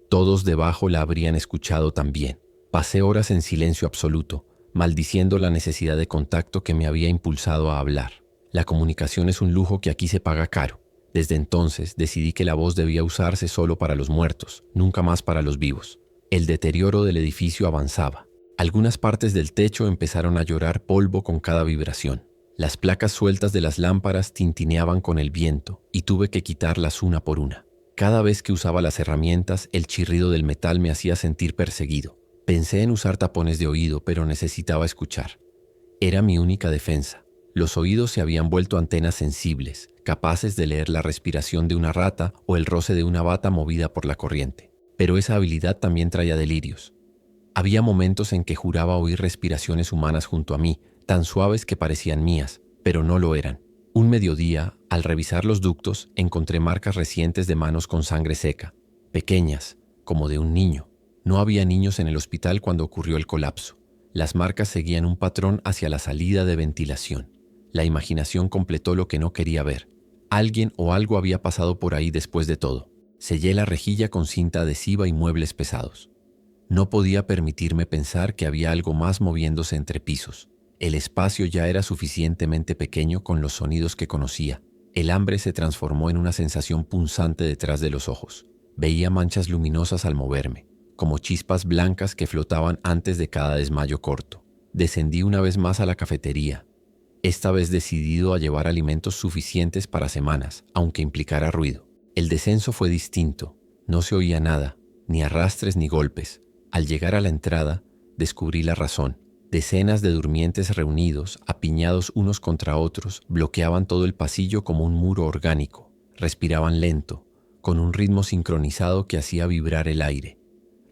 todos debajo la habrían escuchado también. Pasé horas en silencio absoluto, maldiciendo la necesidad de contacto que me había impulsado a hablar. La comunicación es un lujo que aquí se paga caro. Desde entonces decidí que la voz debía usarse solo para los muertos, nunca más para los vivos. El deterioro del edificio avanzaba. Algunas partes del techo empezaron a llorar polvo con cada vibración. Las placas sueltas de las lámparas tintineaban con el viento y tuve que quitarlas una por una. Cada vez que usaba las herramientas, el chirrido del metal me hacía sentir perseguido. Pensé en usar tapones de oído, pero necesitaba escuchar. Era mi única defensa. Los oídos se habían vuelto antenas sensibles, capaces de leer la respiración de una rata o el roce de una bata movida por la corriente. Pero esa habilidad también traía delirios. Había momentos en que juraba oír respiraciones humanas junto a mí, tan suaves que parecían mías, pero no lo eran. Un mediodía, al revisar los ductos, encontré marcas recientes de manos con sangre seca, pequeñas, como de un niño. No había niños en el hospital cuando ocurrió el colapso. Las marcas seguían un patrón hacia la salida de ventilación. La imaginación completó lo que no quería ver. Alguien o algo había pasado por ahí después de todo. Sellé la rejilla con cinta adhesiva y muebles pesados. No podía permitirme pensar que había algo más moviéndose entre pisos. El espacio ya era suficientemente pequeño con los sonidos que conocía. El hambre se transformó en una sensación punzante detrás de los ojos. Veía manchas luminosas al moverme, como chispas blancas que flotaban antes de cada desmayo corto. Descendí una vez más a la cafetería, esta vez decidido a llevar alimentos suficientes para semanas, aunque implicara ruido. El descenso fue distinto. No se oía nada, ni arrastres ni golpes. Al llegar a la entrada, descubrí la razón. Decenas de durmientes reunidos, apiñados unos contra otros, bloqueaban todo el pasillo como un muro orgánico. Respiraban lento, con un ritmo sincronizado que hacía vibrar el aire.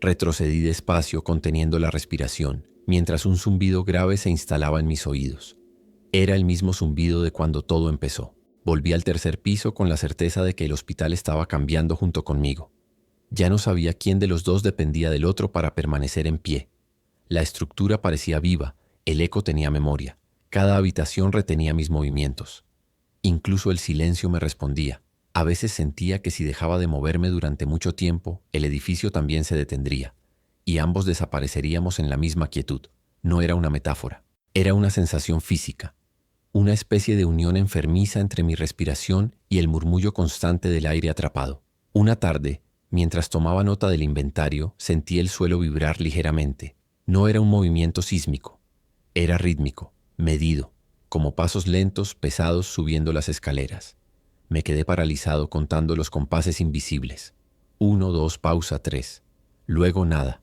Retrocedí despacio, conteniendo la respiración, mientras un zumbido grave se instalaba en mis oídos. Era el mismo zumbido de cuando todo empezó. Volví al tercer piso con la certeza de que el hospital estaba cambiando junto conmigo. Ya no sabía quién de los dos dependía del otro para permanecer en pie. La estructura parecía viva, el eco tenía memoria. Cada habitación retenía mis movimientos. Incluso el silencio me respondía. A veces sentía que si dejaba de moverme durante mucho tiempo, el edificio también se detendría, y ambos desapareceríamos en la misma quietud. No era una metáfora, era una sensación física, una especie de unión enfermiza entre mi respiración y el murmullo constante del aire atrapado. Una tarde, mientras tomaba nota del inventario, sentí el suelo vibrar ligeramente. No era un movimiento sísmico, era rítmico, medido, como pasos lentos, pesados subiendo las escaleras. Me quedé paralizado contando los compases invisibles. 1, 2, pausa, 3. Luego nada.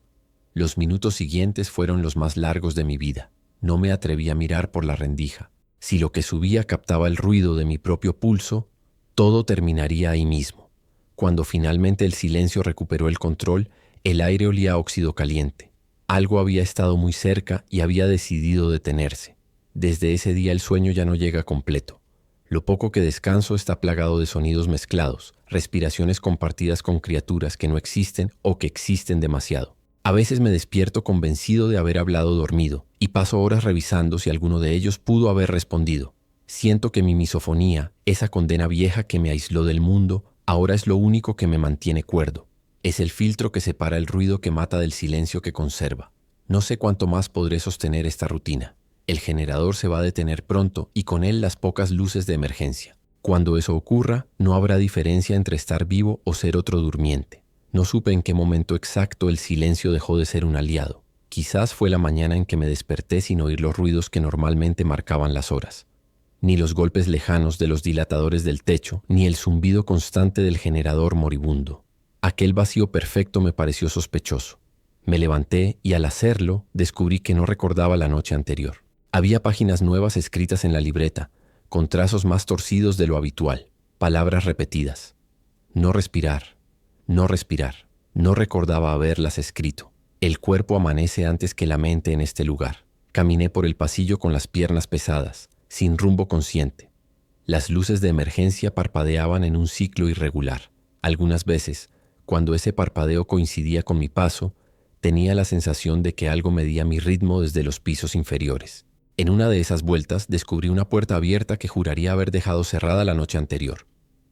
Los minutos siguientes fueron los más largos de mi vida. No me atreví a mirar por la rendija. Si lo que subía captaba el ruido de mi propio pulso, todo terminaría ahí mismo. Cuando finalmente el silencio recuperó el control, el aire olía a óxido caliente. Algo había estado muy cerca y había decidido detenerse. Desde ese día el sueño ya no llega completo. Lo poco que descanso está plagado de sonidos mezclados, respiraciones compartidas con criaturas que no existen o que existen demasiado. A veces me despierto convencido de haber hablado dormido y paso horas revisando si alguno de ellos pudo haber respondido. Siento que mi misofonía, esa condena vieja que me aisló del mundo, ahora es lo único que me mantiene cuerdo. Es el filtro que separa el ruido que mata del silencio que conserva. No sé cuánto más podré sostener esta rutina. El generador se va a detener pronto y con él las pocas luces de emergencia. Cuando eso ocurra, no habrá diferencia entre estar vivo o ser otro durmiente. No supe en qué momento exacto el silencio dejó de ser un aliado. Quizás fue la mañana en que me desperté sin oír los ruidos que normalmente marcaban las horas. Ni los golpes lejanos de los dilatadores del techo, ni el zumbido constante del generador moribundo. Aquel vacío perfecto me pareció sospechoso. Me levanté y al hacerlo descubrí que no recordaba la noche anterior. Había páginas nuevas escritas en la libreta, con trazos más torcidos de lo habitual, palabras repetidas. No respirar, no respirar. No recordaba haberlas escrito. El cuerpo amanece antes que la mente en este lugar. Caminé por el pasillo con las piernas pesadas, sin rumbo consciente. Las luces de emergencia parpadeaban en un ciclo irregular. Algunas veces, cuando ese parpadeo coincidía con mi paso, tenía la sensación de que algo medía mi ritmo desde los pisos inferiores. En una de esas vueltas descubrí una puerta abierta que juraría haber dejado cerrada la noche anterior.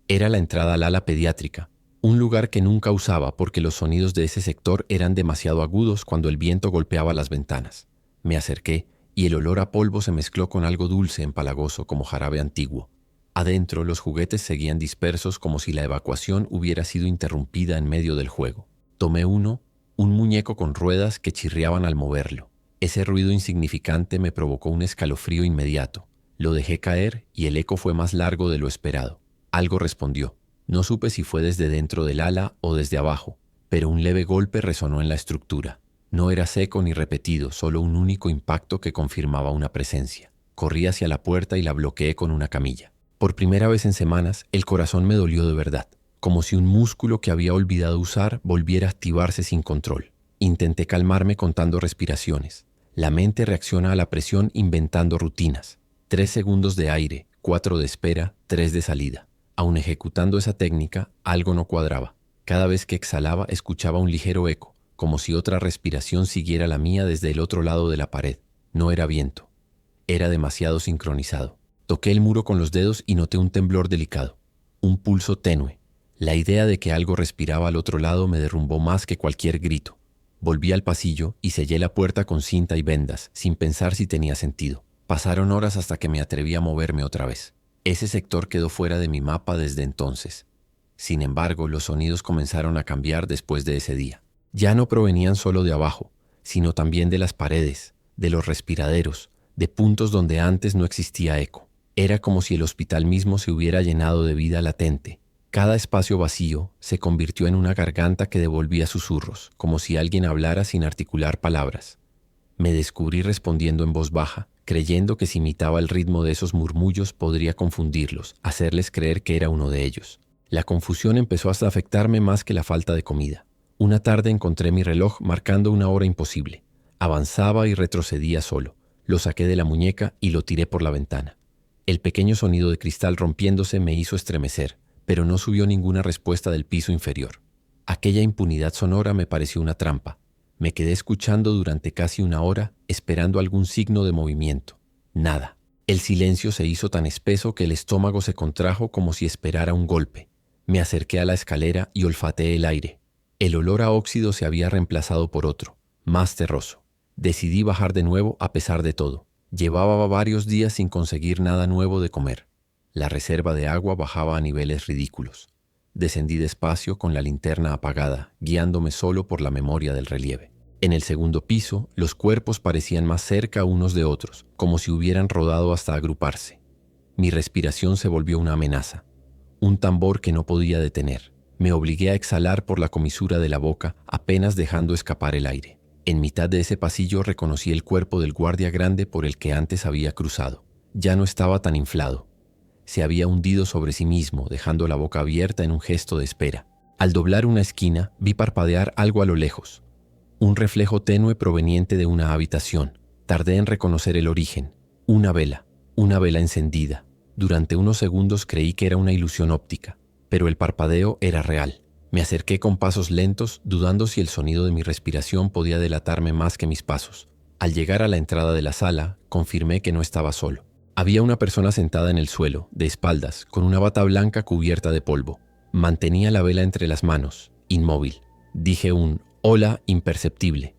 Era la entrada al ala pediátrica, un lugar que nunca usaba porque los sonidos de ese sector eran demasiado agudos cuando el viento golpeaba las ventanas. Me acerqué y el olor a polvo se mezcló con algo dulce empalagoso como jarabe antiguo. Adentro los juguetes seguían dispersos como si la evacuación hubiera sido interrumpida en medio del juego. Tomé uno, un muñeco con ruedas que chirriaban al moverlo. Ese ruido insignificante me provocó un escalofrío inmediato. Lo dejé caer y el eco fue más largo de lo esperado. Algo respondió. No supe si fue desde dentro del ala o desde abajo, pero un leve golpe resonó en la estructura. No era seco ni repetido, solo un único impacto que confirmaba una presencia. Corrí hacia la puerta y la bloqueé con una camilla. Por primera vez en semanas, el corazón me dolió de verdad, como si un músculo que había olvidado usar volviera a activarse sin control. Intenté calmarme contando respiraciones. La mente reacciona a la presión inventando rutinas. 3 segundos de aire, 4 de espera, 3 de salida. Aun ejecutando esa técnica, algo no cuadraba. Cada vez que exhalaba escuchaba un ligero eco, como si otra respiración siguiera la mía desde el otro lado de la pared. No era viento. Era demasiado sincronizado. Toqué el muro con los dedos y noté un temblor delicado. Un pulso tenue. La idea de que algo respiraba al otro lado me derrumbó más que cualquier grito. Volví al pasillo y sellé la puerta con cinta y vendas, sin pensar si tenía sentido. Pasaron horas hasta que me atreví a moverme otra vez. Ese sector quedó fuera de mi mapa desde entonces. Sin embargo, los sonidos comenzaron a cambiar después de ese día. Ya no provenían solo de abajo, sino también de las paredes, de los respiraderos, de puntos donde antes no existía eco. Era como si el hospital mismo se hubiera llenado de vida latente. Cada espacio vacío se convirtió en una garganta que devolvía susurros, como si alguien hablara sin articular palabras. Me descubrí respondiendo en voz baja, creyendo que si imitaba el ritmo de esos murmullos podría confundirlos, hacerles creer que era uno de ellos. La confusión empezó hasta afectarme más que la falta de comida. Una tarde encontré mi reloj marcando una hora imposible. Avanzaba y retrocedía solo. Lo saqué de la muñeca y lo tiré por la ventana. El pequeño sonido de cristal rompiéndose me hizo estremecer, pero no subió ninguna respuesta del piso inferior. Aquella impunidad sonora me pareció una trampa. Me quedé escuchando durante casi una hora, esperando algún signo de movimiento. Nada. El silencio se hizo tan espeso que el estómago se contrajo como si esperara un golpe. Me acerqué a la escalera y olfateé el aire. El olor a óxido se había reemplazado por otro, más terroso. Decidí bajar de nuevo a pesar de todo. Llevaba varios días sin conseguir nada nuevo de comer. La reserva de agua bajaba a niveles ridículos. Descendí despacio con la linterna apagada, guiándome solo por la memoria del relieve. En el segundo piso, los cuerpos parecían más cerca unos de otros, como si hubieran rodado hasta agruparse. Mi respiración se volvió una amenaza, un tambor que no podía detener. Me obligué a exhalar por la comisura de la boca, apenas dejando escapar el aire. En mitad de ese pasillo reconocí el cuerpo del guardia grande por el que antes había cruzado. Ya no estaba tan inflado. Se había hundido sobre sí mismo, dejando la boca abierta en un gesto de espera. Al doblar una esquina, vi parpadear algo a lo lejos. Un reflejo tenue proveniente de una habitación. Tardé en reconocer el origen. Una vela encendida. Durante unos segundos creí que era una ilusión óptica, pero el parpadeo era real. Me acerqué con pasos lentos, dudando si el sonido de mi respiración podía delatarme más que mis pasos. Al llegar a la entrada de la sala, confirmé que no estaba solo. Había una persona sentada en el suelo, de espaldas, con una bata blanca cubierta de polvo. Mantenía la vela entre las manos, inmóvil. Dije un «hola» imperceptible.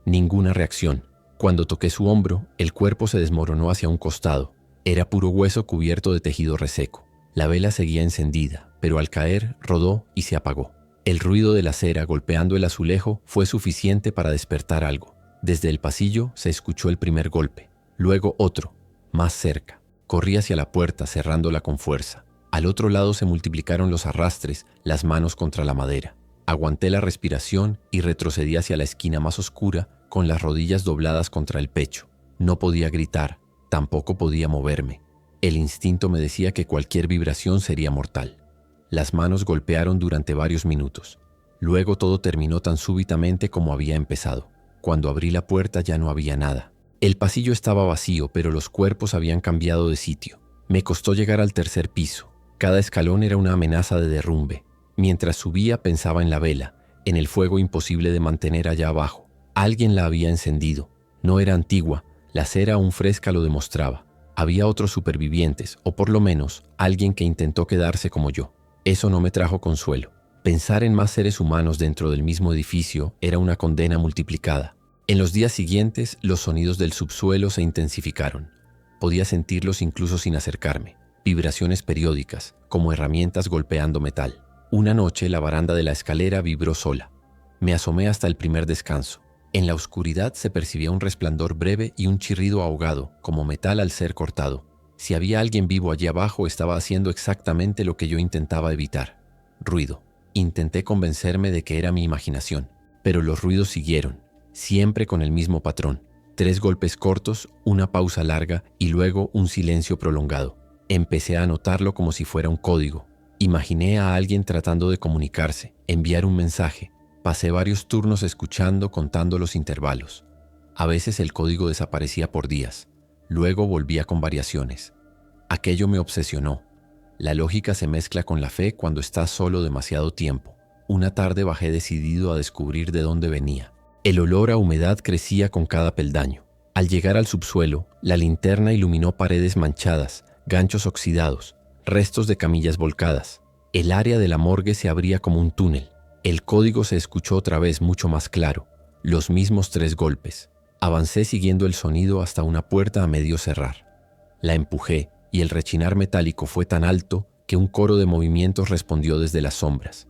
Ninguna reacción. Cuando toqué su hombro, el cuerpo se desmoronó hacia un costado. Era puro hueso cubierto de tejido reseco. La vela seguía encendida, pero al caer rodó y se apagó. El ruido de la cera golpeando el azulejo fue suficiente para despertar algo. Desde el pasillo se escuchó el primer golpe, luego otro, más cerca. Corrí hacia la puerta cerrándola con fuerza. Al otro lado se multiplicaron los arrastres, las manos contra la madera. Aguanté la respiración y retrocedí hacia la esquina más oscura con las rodillas dobladas contra el pecho. No podía gritar, tampoco podía moverme. El instinto me decía que cualquier vibración sería mortal. Las manos golpearon durante varios minutos. Luego todo terminó tan súbitamente como había empezado. Cuando abrí la puerta ya no había nada. El pasillo estaba vacío, pero los cuerpos habían cambiado de sitio. Me costó llegar al tercer piso. Cada escalón era una amenaza de derrumbe. Mientras subía pensaba en la vela, en el fuego imposible de mantener allá abajo. Alguien la había encendido. No era antigua, la cera aún fresca lo demostraba. Había otros supervivientes, o por lo menos alguien que intentó quedarse como yo. Eso no me trajo consuelo. Pensar en más seres humanos dentro del mismo edificio era una condena multiplicada. En los días siguientes, los sonidos del subsuelo se intensificaron. Podía sentirlos incluso sin acercarme. Vibraciones periódicas, como herramientas golpeando metal. Una noche la baranda de la escalera vibró sola. Me asomé hasta el primer descanso. En la oscuridad se percibía un resplandor breve y un chirrido ahogado, como metal al ser cortado. Si había alguien vivo allí abajo, estaba haciendo exactamente lo que yo intentaba evitar. Ruido. Intenté convencerme de que era mi imaginación, pero los ruidos siguieron, siempre con el mismo patrón. 3 golpes cortos, una pausa larga y luego un silencio prolongado. Empecé a notarlo como si fuera un código. Imaginé a alguien tratando de comunicarse, enviar un mensaje. Pasé varios turnos escuchando, contando los intervalos. A veces el código desaparecía por días. Luego volvía con variaciones. Aquello me obsesionó. La lógica se mezcla con la fe cuando estás solo demasiado tiempo. Una tarde bajé decidido a descubrir de dónde venía. El olor a humedad crecía con cada peldaño. Al llegar al subsuelo, la linterna iluminó paredes manchadas, ganchos oxidados, restos de camillas volcadas. El área de la morgue se abría como un túnel. El código se escuchó otra vez mucho más claro. Los mismos 3 golpes. Avancé siguiendo el sonido hasta una puerta a medio cerrar. La empujé y el rechinar metálico fue tan alto que un coro de movimientos respondió desde las sombras.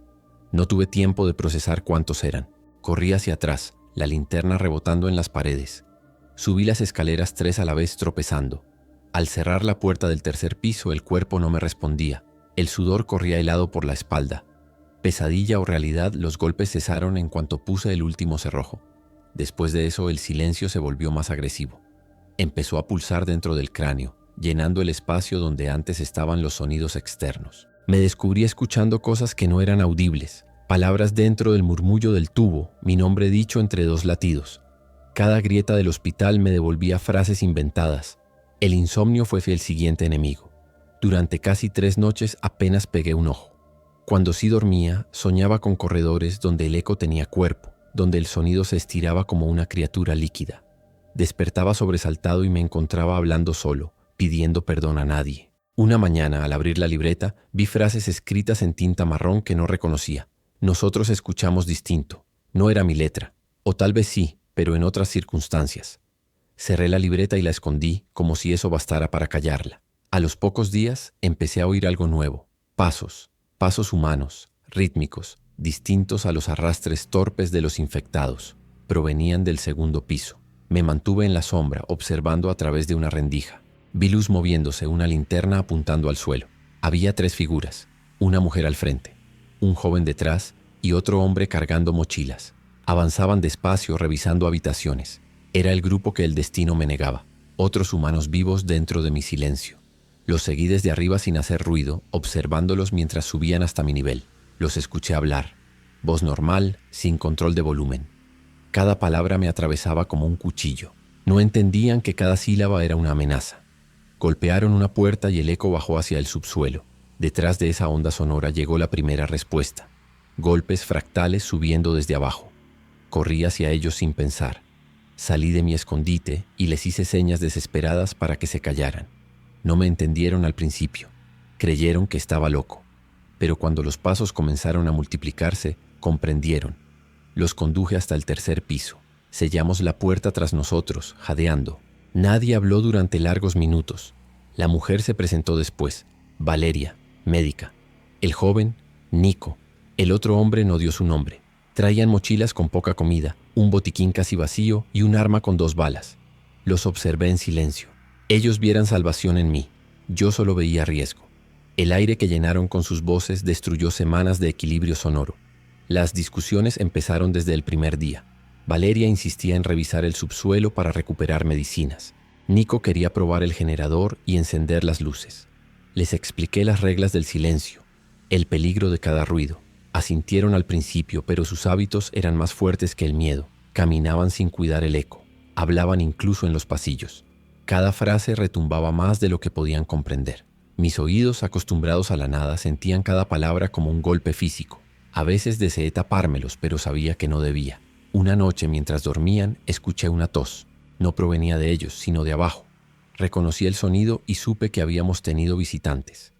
No tuve tiempo de procesar cuántos eran. Corrí hacia atrás, la linterna rebotando en las paredes. Subí las escaleras 3 a la vez tropezando. Al cerrar la puerta del tercer piso, el cuerpo no me respondía. El sudor corría helado por la espalda. Pesadilla o realidad, los golpes cesaron en cuanto puse el último cerrojo. Después de eso, el silencio se volvió más agresivo. Empezó a pulsar dentro del cráneo, llenando el espacio donde antes estaban los sonidos externos. Me descubrí escuchando cosas que no eran audibles, palabras dentro del murmullo del tubo, mi nombre dicho entre 2 latidos. Cada grieta del hospital me devolvía frases inventadas. El insomnio fue el siguiente enemigo. Durante casi 3 noches apenas pegué un ojo. Cuando sí dormía, soñaba con corredores donde el eco tenía cuerpo, donde el sonido se estiraba como una criatura líquida. Despertaba sobresaltado y me encontraba hablando solo, pidiendo perdón a nadie. Una mañana, al abrir la libreta, vi frases escritas en tinta marrón que no reconocía. Nosotros escuchamos distinto. No era mi letra. O tal vez sí, pero en otras circunstancias. Cerré la libreta y la escondí, como si eso bastara para callarla. A los pocos días, empecé a oír algo nuevo. Pasos humanos, rítmicos, distintos a los arrastres torpes de los infectados. Provenían del segundo piso. Me mantuve en la sombra, observando a través de una rendija. Vi luz moviéndose, una linterna apuntando al suelo. Había 3 figuras, una mujer al frente, un joven detrás y otro hombre cargando mochilas. Avanzaban despacio, revisando habitaciones. Era el grupo que el destino me negaba, otros humanos vivos dentro de mi silencio. Los seguí desde arriba sin hacer ruido, observándolos mientras subían hasta mi nivel. Los escuché hablar, voz normal, sin control de volumen. Cada palabra me atravesaba como un cuchillo. No entendían que cada sílaba era una amenaza. Golpearon una puerta y el eco bajó hacia el subsuelo. Detrás de esa onda sonora llegó la primera respuesta. Golpes fractales subiendo desde abajo. Corrí hacia ellos sin pensar. Salí de mi escondite y les hice señas desesperadas para que se callaran. No me entendieron al principio. Creyeron que estaba loco. Pero cuando los pasos comenzaron a multiplicarse, comprendieron. Los conduje hasta el tercer piso. Sellamos la puerta tras nosotros, jadeando. Nadie habló durante largos minutos. La mujer se presentó después. Valeria, médica. El joven, Nico. El otro hombre no dio su nombre. Traían mochilas con poca comida, un botiquín casi vacío y un arma con 2 balas. Los observé en silencio. Ellos vieran salvación en mí. Yo solo veía riesgo. El aire que llenaron con sus voces destruyó semanas de equilibrio sonoro. Las discusiones empezaron desde el primer día. Valeria insistía en revisar el subsuelo para recuperar medicinas. Nico quería probar el generador y encender las luces. Les expliqué las reglas del silencio, el peligro de cada ruido. Asintieron al principio, pero sus hábitos eran más fuertes que el miedo. Caminaban sin cuidar el eco. Hablaban incluso en los pasillos. Cada frase retumbaba más de lo que podían comprender. Mis oídos, acostumbrados a la nada, sentían cada palabra como un golpe físico. A veces deseé tapármelos, pero sabía que no debía. Una noche, mientras dormían, escuché una tos. No provenía de ellos, sino de abajo. Reconocí el sonido y supe que habíamos tenido visitantes.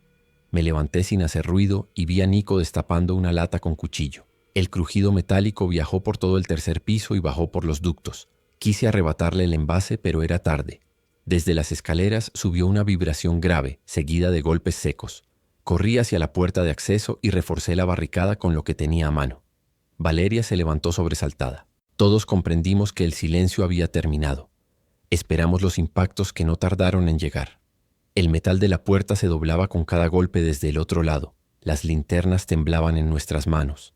Me levanté sin hacer ruido y vi a Nico destapando una lata con cuchillo. El crujido metálico viajó por todo el tercer piso y bajó por los ductos. Quise arrebatarle el envase, pero era tarde. Desde las escaleras subió una vibración grave, seguida de golpes secos. Corrí hacia la puerta de acceso y reforcé la barricada con lo que tenía a mano. Valeria se levantó sobresaltada. Todos comprendimos que el silencio había terminado. Esperamos los impactos que no tardaron en llegar. El metal de la puerta se doblaba con cada golpe desde el otro lado. Las linternas temblaban en nuestras manos.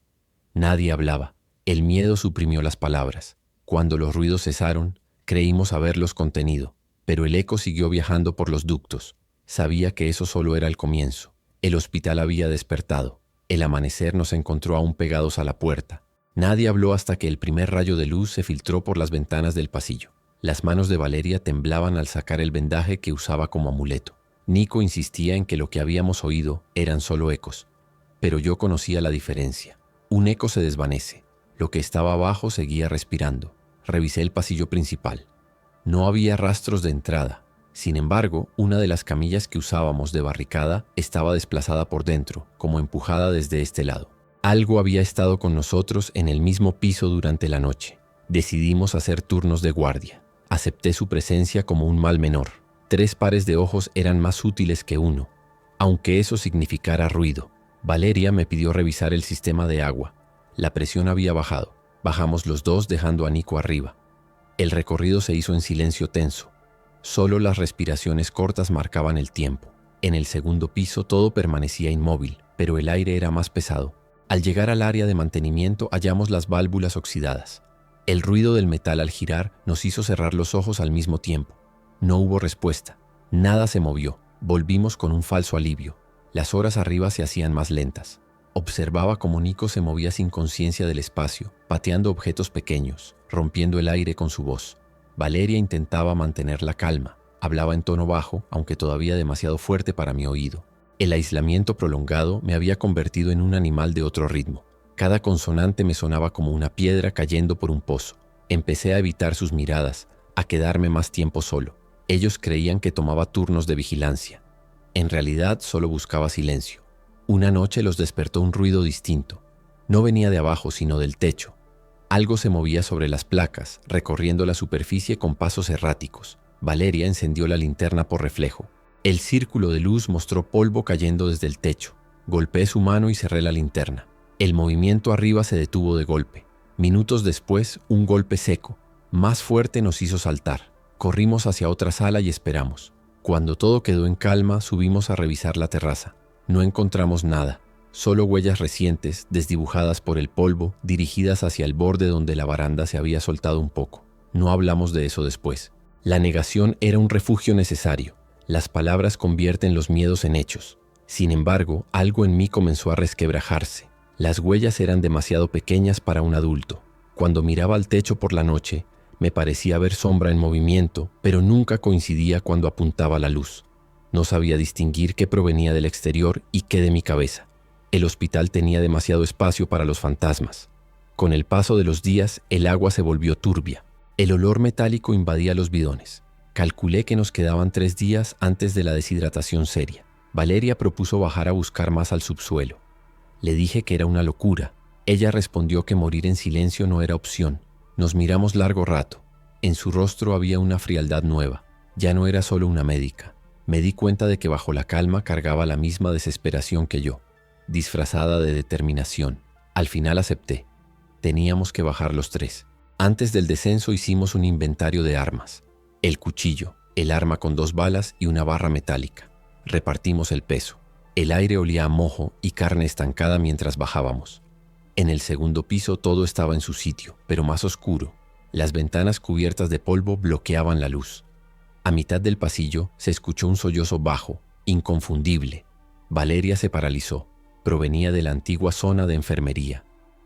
Nadie hablaba. El miedo suprimió las palabras. Cuando los ruidos cesaron, creímos haberlos contenido, pero el eco siguió viajando por los ductos. Sabía que eso solo era el comienzo. El hospital había despertado. El amanecer nos encontró aún pegados a la puerta. Nadie habló hasta que el primer rayo de luz se filtró por las ventanas del pasillo. Las manos de Valeria temblaban al sacar el vendaje que usaba como amuleto. Nico insistía en que lo que habíamos oído eran solo ecos, pero yo conocía la diferencia. Un eco se desvanece. Lo que estaba abajo seguía respirando. Revisé el pasillo principal. No había rastros de entrada. Sin embargo, una de las camillas que usábamos de barricada estaba desplazada por dentro, como empujada desde este lado. Algo había estado con nosotros en el mismo piso durante la noche. Decidimos hacer turnos de guardia. Acepté su presencia como un mal menor. 3 pares de ojos eran más útiles que uno, aunque eso significara ruido. Valeria me pidió revisar el sistema de agua. La presión había bajado. Bajamos los dos dejando a Nico arriba. El recorrido se hizo en silencio tenso. Solo las respiraciones cortas marcaban el tiempo. En el segundo piso todo permanecía inmóvil, pero el aire era más pesado. Al llegar al área de mantenimiento hallamos las válvulas oxidadas. El ruido del metal al girar nos hizo cerrar los ojos al mismo tiempo. No hubo respuesta. Nada se movió. Volvimos con un falso alivio. Las horas arriba se hacían más lentas. Observaba cómo Nico se movía sin conciencia del espacio, pateando objetos pequeños, rompiendo el aire con su voz. Valeria intentaba mantener la calma. Hablaba en tono bajo, aunque todavía demasiado fuerte para mi oído. El aislamiento prolongado me había convertido en un animal de otro ritmo. Cada consonante me sonaba como una piedra cayendo por un pozo. Empecé a evitar sus miradas, a quedarme más tiempo solo. Ellos creían que tomaba turnos de vigilancia. En realidad solo buscaba silencio. Una noche los despertó un ruido distinto. No venía de abajo, sino del techo. Algo se movía sobre las placas, recorriendo la superficie con pasos erráticos. Valeria encendió la linterna por reflejo. El círculo de luz mostró polvo cayendo desde el techo. Golpeé su mano y cerré la linterna. El movimiento arriba se detuvo de golpe. Minutos después, un golpe seco, más fuerte, nos hizo saltar. Corrimos hacia otra sala y esperamos. Cuando todo quedó en calma, subimos a revisar la terraza. No encontramos nada, solo huellas recientes, desdibujadas por el polvo, dirigidas hacia el borde donde la baranda se había soltado un poco. No hablamos de eso después. La negación era un refugio necesario. Las palabras convierten los miedos en hechos. Sin embargo, algo en mí comenzó a resquebrajarse. Las huellas eran demasiado pequeñas para un adulto. Cuando miraba al techo por la noche, me parecía ver sombra en movimiento, pero nunca coincidía cuando apuntaba la luz. No sabía distinguir qué provenía del exterior y qué de mi cabeza. El hospital tenía demasiado espacio para los fantasmas. Con el paso de los días, el agua se volvió turbia. El olor metálico invadía los bidones. Calculé que nos quedaban 3 días antes de la deshidratación seria. Valeria propuso bajar a buscar más al subsuelo. Le dije que era una locura. Ella respondió que morir en silencio no era opción. Nos miramos largo rato. En su rostro había una frialdad nueva. Ya no era solo una médica. Me di cuenta de que bajo la calma cargaba la misma desesperación que yo, disfrazada de determinación. Al final acepté. Teníamos que bajar los 3. Antes del descenso hicimos un inventario de armas. El cuchillo, el arma con 2 balas y una barra metálica. Repartimos el peso. El aire olía a mojo y carne estancada mientras bajábamos. En el segundo piso todo estaba en su sitio, pero más oscuro. Las ventanas cubiertas de polvo bloqueaban la luz. A mitad del pasillo se escuchó un sollozo bajo, inconfundible. Valeria se paralizó. Provenía de la antigua zona de enfermería.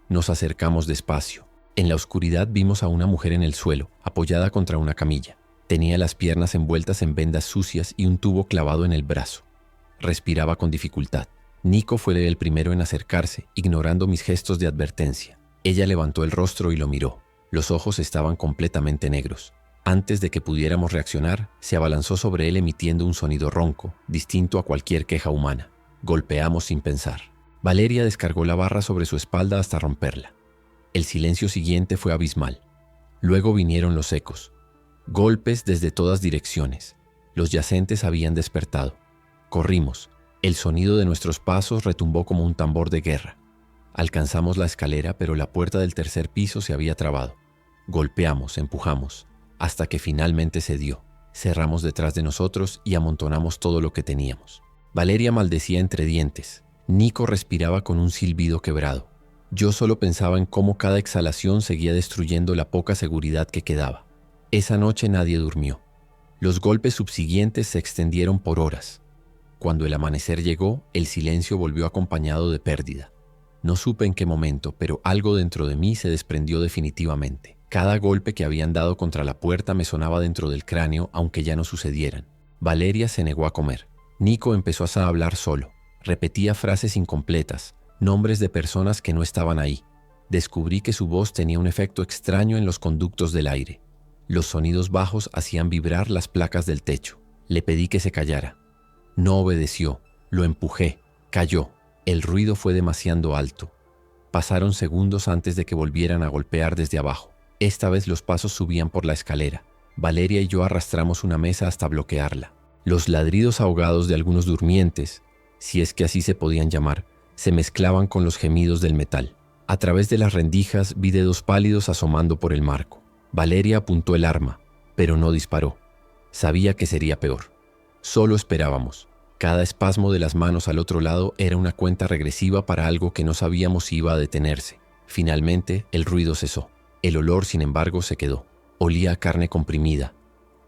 Nos acercamos despacio. En la oscuridad vimos a una mujer en el suelo, apoyada contra una camilla. Tenía las piernas envueltas en vendas sucias y un tubo clavado en el brazo. Respiraba con dificultad. Nico fue el primero en acercarse, ignorando mis gestos de advertencia. Ella levantó el rostro y lo miró. Los ojos estaban completamente negros. Antes de que pudiéramos reaccionar, se abalanzó sobre él emitiendo un sonido ronco, distinto a cualquier queja humana. Golpeamos sin pensar. Valeria descargó la barra sobre su espalda hasta romperla. El silencio siguiente fue abismal. Luego vinieron los ecos. Golpes desde todas direcciones. Los yacentes habían despertado. Corrimos. El sonido de nuestros pasos retumbó como un tambor de guerra. Alcanzamos la escalera, pero la puerta del 3er piso se había trabado. Golpeamos, empujamos, hasta que finalmente cedió. Cerramos detrás de nosotros y amontonamos todo lo que teníamos. Valeria maldecía entre dientes. Nico respiraba con un silbido quebrado. Yo solo pensaba en cómo cada exhalación seguía destruyendo la poca seguridad que quedaba. Esa noche nadie durmió. Los golpes subsiguientes se extendieron por horas. Cuando el amanecer llegó, el silencio volvió acompañado de pérdida. No supe en qué momento, pero algo dentro de mí se desprendió definitivamente. Cada golpe que habían dado contra la puerta me sonaba dentro del cráneo, aunque ya no sucedieran. Valeria se negó a comer. Nico empezó a hablar solo. Repetía frases incompletas, nombres de personas que no estaban ahí. Descubrí que su voz tenía un efecto extraño en los conductos del aire. Los sonidos bajos hacían vibrar las placas del techo. Le pedí que se callara. No obedeció. Lo empujé. Cayó. El ruido fue demasiado alto. Pasaron segundos antes de que volvieran a golpear desde abajo. Esta vez los pasos subían por la escalera. Valeria y yo arrastramos una mesa hasta bloquearla. Los ladridos ahogados de algunos durmientes, si es que así se podían llamar, se mezclaban con los gemidos del metal. A través de las rendijas vi dedos pálidos asomando por el marco. Valeria apuntó el arma, pero no disparó. Sabía que sería peor. Solo esperábamos. Cada espasmo de las manos al otro lado era una cuenta regresiva para algo que no sabíamos si iba a detenerse. Finalmente, el ruido cesó. El olor, sin embargo, se quedó. Olía a carne comprimida,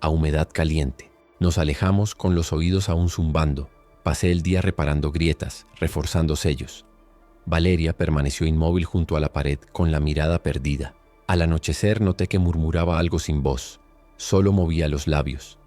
a humedad caliente. Nos alejamos con los oídos aún zumbando. Pasé el día reparando grietas, reforzando sellos. Valeria permaneció inmóvil junto a la pared, con la mirada perdida. Al anochecer noté que murmuraba algo sin voz. Solo movía los labios.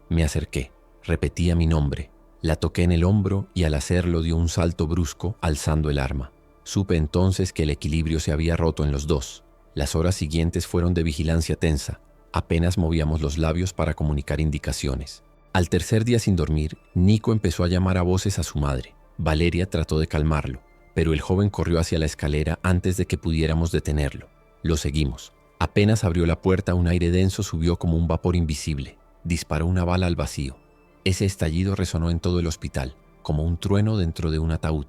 Me acerqué. Repetía mi nombre. La toqué en el hombro y al hacerlo dio un salto brusco, alzando el arma. Supe entonces que el equilibrio se había roto en los dos. Las horas siguientes fueron de vigilancia tensa. Apenas movíamos los labios para comunicar indicaciones. Al tercer día sin dormir, Nico empezó a llamar a voces a su madre. Valeria trató de calmarlo, pero el joven corrió hacia la escalera antes de que pudiéramos detenerlo. Lo seguimos. Apenas abrió la puerta, un aire denso subió como un vapor invisible. Disparó una bala al vacío. Ese estallido resonó en todo el hospital, como un trueno dentro de un ataúd.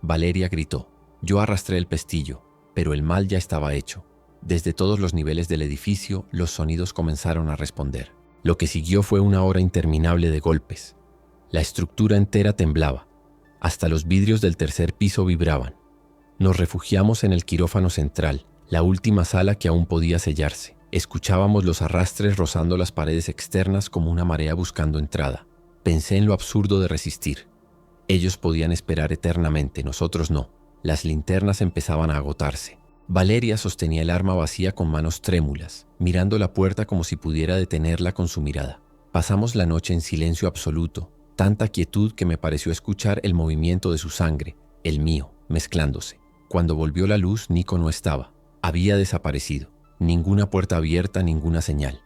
Valeria gritó. Yo arrastré el pestillo, pero el mal ya estaba hecho. Desde todos los niveles del edificio, los sonidos comenzaron a responder. Lo que siguió fue una hora interminable de golpes. La estructura entera temblaba. Hasta los vidrios del tercer piso vibraban. Nos refugiamos en el quirófano central, la última sala que aún podía sellarse. Escuchábamos los arrastres rozando las paredes externas como una marea buscando entrada. Pensé en lo absurdo de resistir. Ellos podían esperar eternamente, nosotros no. Las linternas empezaban a agotarse. Valeria sostenía el arma vacía con manos trémulas, mirando la puerta como si pudiera detenerla con su mirada. Pasamos la noche en silencio absoluto, tanta quietud que me pareció escuchar el movimiento de su sangre, el mío, mezclándose. Cuando volvió la luz, Nico no estaba. Había desaparecido. Ninguna puerta abierta, ninguna señal.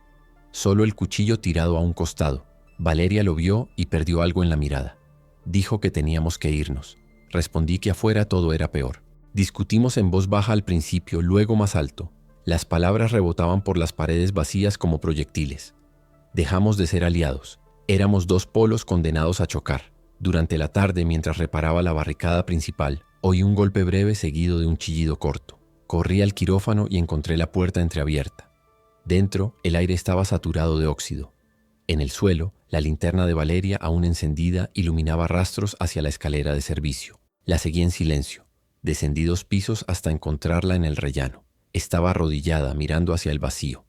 Solo el cuchillo tirado a un costado. Valeria lo vio y perdió algo en la mirada. Dijo que teníamos que irnos. Respondí que afuera todo era peor. Discutimos en voz baja al principio, luego más alto. Las palabras rebotaban por las paredes vacías como proyectiles. Dejamos de ser aliados. Éramos dos polos condenados a chocar. Durante la tarde, mientras reparaba la barricada principal, oí un golpe breve seguido de un chillido corto. Corrí al quirófano y encontré la puerta entreabierta. Dentro, el aire estaba saturado de óxido. En el suelo, la linterna de Valeria, aún encendida, iluminaba rastros hacia la escalera de servicio. La seguí en silencio. Descendí 2 pisos hasta encontrarla en el rellano. Estaba arrodillada, mirando hacia el vacío.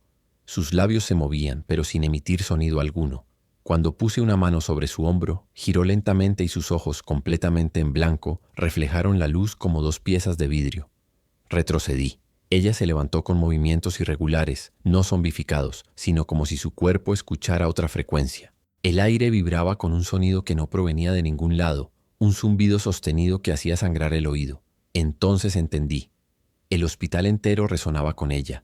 Sus labios se movían, pero sin emitir sonido alguno. Cuando puse una mano sobre su hombro, giró lentamente y sus ojos, completamente en blanco, reflejaron la luz como 2 piezas de vidrio. Retrocedí. Ella se levantó con movimientos irregulares, no zombificados, sino como si su cuerpo escuchara otra frecuencia. El aire vibraba con un sonido que no provenía de ningún lado, un zumbido sostenido que hacía sangrar el oído. Entonces entendí. El hospital entero resonaba con ella,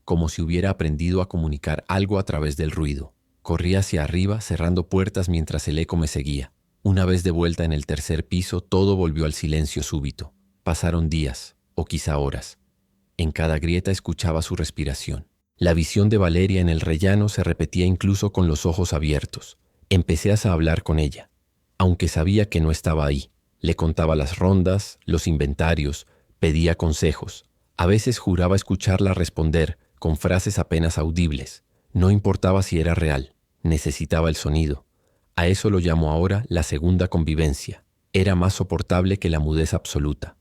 como si hubiera aprendido a comunicar algo a través del ruido. Corrí hacia arriba, cerrando puertas mientras el eco me seguía. Una vez de vuelta en el tercer piso, todo volvió al silencio súbito. Pasaron días, o quizá horas. En cada grieta escuchaba su respiración. La visión de Valeria en el rellano se repetía incluso con los ojos abiertos. Empecé a hablar con ella, aunque sabía que no estaba ahí. Le contaba las rondas, los inventarios, pedía consejos. A veces juraba escucharla responder con frases apenas audibles. No importaba si era real, necesitaba el sonido. A eso lo llamo ahora la segunda convivencia. Era más soportable que la mudez absoluta.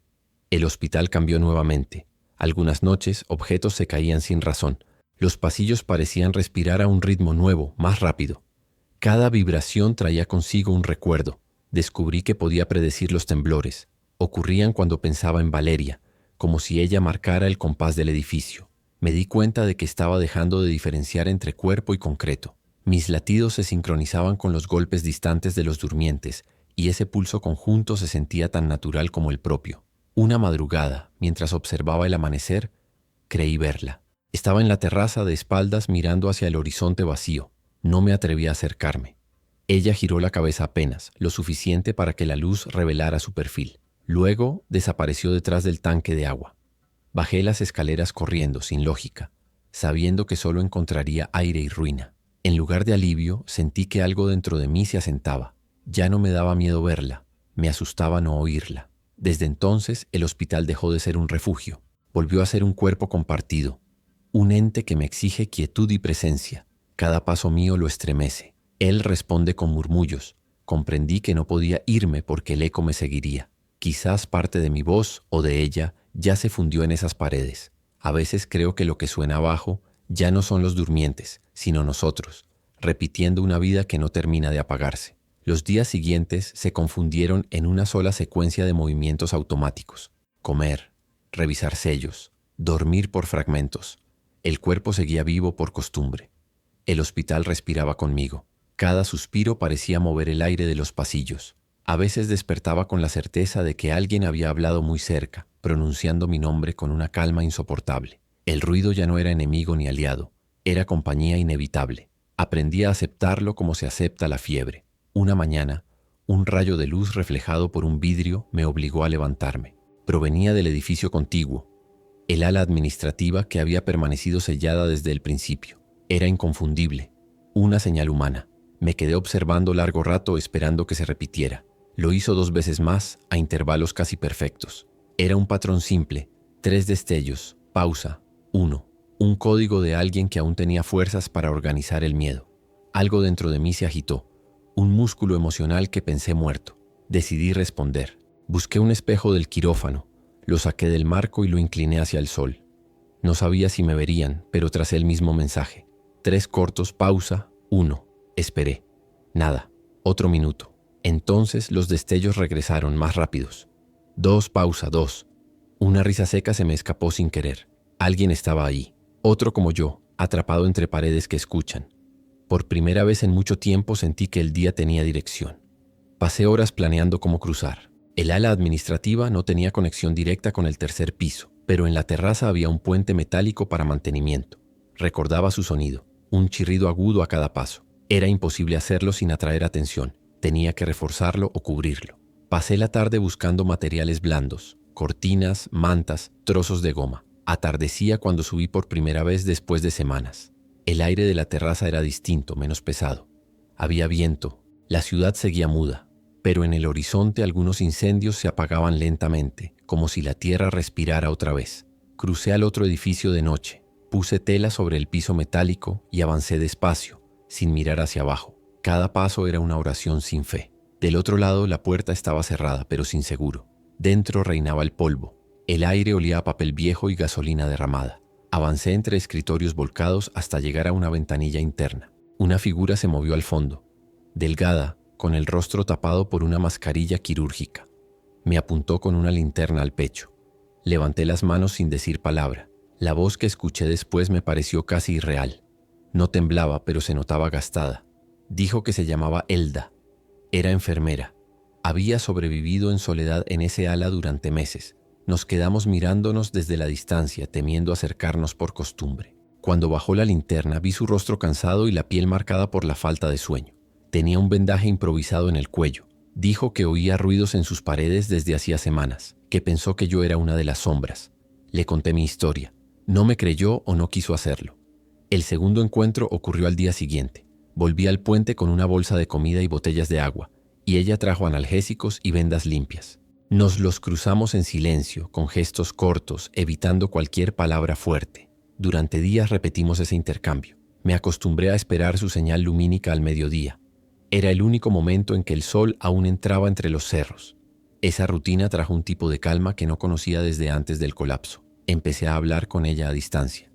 El hospital cambió nuevamente. Algunas noches, objetos se caían sin razón. Los pasillos parecían respirar a un ritmo nuevo, más rápido. Cada vibración traía consigo un recuerdo. Descubrí que podía predecir los temblores. Ocurrían cuando pensaba en Valeria, como si ella marcara el compás del edificio. Me di cuenta de que estaba dejando de diferenciar entre cuerpo y concreto. Mis latidos se sincronizaban con los golpes distantes de los durmientes, y ese pulso conjunto se sentía tan natural como el propio. Una madrugada, mientras observaba el amanecer, creí verla. Estaba en la terraza de espaldas mirando hacia el horizonte vacío. No me atreví a acercarme. Ella giró la cabeza apenas, lo suficiente para que la luz revelara su perfil. Luego desapareció detrás del tanque de agua. Bajé las escaleras corriendo, sin lógica. sabiendo que solo encontraría aire y ruina. En lugar de alivio, sentí que algo dentro de mí se asentaba. Ya no me daba miedo verla, me asustaba no oírla. Desde entonces, el hospital dejó de ser un refugio. Volvió a ser un cuerpo compartido, un ente que me exige quietud y presencia. Cada paso mío lo estremece. Él responde con murmullos. Comprendí que no podía irme porque el eco me seguiría. Quizás parte de mi voz o de ella ya se fundió en esas paredes. A veces creo que lo que suena abajo ya no son los durmientes, sino nosotros, repitiendo una vida que no termina de apagarse. Los días siguientes se confundieron en una sola secuencia de movimientos automáticos. Comer, revisar sellos, dormir por fragmentos. El cuerpo seguía vivo por costumbre. El hospital respiraba conmigo. Cada suspiro parecía mover el aire de los pasillos. A veces despertaba con la certeza de que alguien había hablado muy cerca, pronunciando mi nombre con una calma insoportable. El ruido ya no era enemigo ni aliado, era compañía inevitable. Aprendí a aceptarlo como se acepta la fiebre. Una mañana, un rayo de luz reflejado por un vidrio me obligó a levantarme. Provenía del edificio contiguo, el ala administrativa que había permanecido sellada desde el principio. Era inconfundible, una señal humana. Me quedé observando largo rato esperando que se repitiera. Lo hizo 2 veces más, a intervalos casi perfectos. Era un patrón simple, 3 destellos, pausa, 1. Un código de alguien que aún tenía fuerzas para organizar el miedo. Algo dentro de mí se agitó, un músculo emocional que pensé muerto. Decidí responder. Busqué un espejo del quirófano, lo saqué del marco y lo incliné hacia el sol. No sabía si me verían, pero tracé el mismo mensaje. 3 cortos, pausa, 1. Esperé. Nada. Otro minuto. Entonces los destellos regresaron más rápidos. 2, pausa, 2. Una risa seca se me escapó sin querer. Alguien estaba ahí. Otro como yo, atrapado entre paredes que escuchan. Por primera vez en mucho tiempo sentí que el día tenía dirección. Pasé horas planeando cómo cruzar. El ala administrativa no tenía conexión directa con el 3er piso, pero en la terraza había un puente metálico para mantenimiento. Recordaba su sonido, un chirrido agudo a cada paso. Era imposible hacerlo sin atraer atención. Tenía que reforzarlo o cubrirlo. Pasé la tarde buscando materiales blandos, cortinas, mantas, trozos de goma. Atardecía cuando subí por primera vez después de semanas. El aire de la terraza era distinto, menos pesado. Había viento. La ciudad seguía muda, pero en el horizonte algunos incendios se apagaban lentamente, como si la tierra respirara otra vez. Crucé al otro edificio de noche. Puse tela sobre el piso metálico y avancé despacio, sin mirar hacia abajo. Cada paso era una oración sin fe. Del otro lado la puerta estaba cerrada, pero sin seguro. Dentro reinaba el polvo. El aire olía a papel viejo y gasolina derramada. Avancé entre escritorios volcados hasta llegar a una ventanilla interna. Una figura se movió al fondo, delgada, con el rostro tapado por una mascarilla quirúrgica. Me apuntó con una linterna al pecho. Levanté las manos sin decir palabra. La voz que escuché después me pareció casi irreal. No temblaba, pero se notaba gastada. Dijo que se llamaba Elda. Era enfermera. Había sobrevivido en soledad en ese ala durante meses. Nos quedamos mirándonos desde la distancia, temiendo acercarnos por costumbre. Cuando bajó la linterna, vi su rostro cansado y la piel marcada por la falta de sueño. Tenía un vendaje improvisado en el cuello. Dijo que oía ruidos en sus paredes desde hacía semanas, que pensó que yo era una de las sombras. Le conté mi historia. No me creyó o no quiso hacerlo. El segundo encuentro ocurrió al día siguiente. Volví al puente con una bolsa de comida y botellas de agua, y ella trajo analgésicos y vendas limpias. Nos los cruzamos en silencio, con gestos cortos, evitando cualquier palabra fuerte. Durante días repetimos ese intercambio. Me acostumbré a esperar su señal lumínica al mediodía. Era el único momento en que el sol aún entraba entre los cerros. Esa rutina trajo un tipo de calma que no conocía desde antes del colapso. Empecé a hablar con ella a distancia.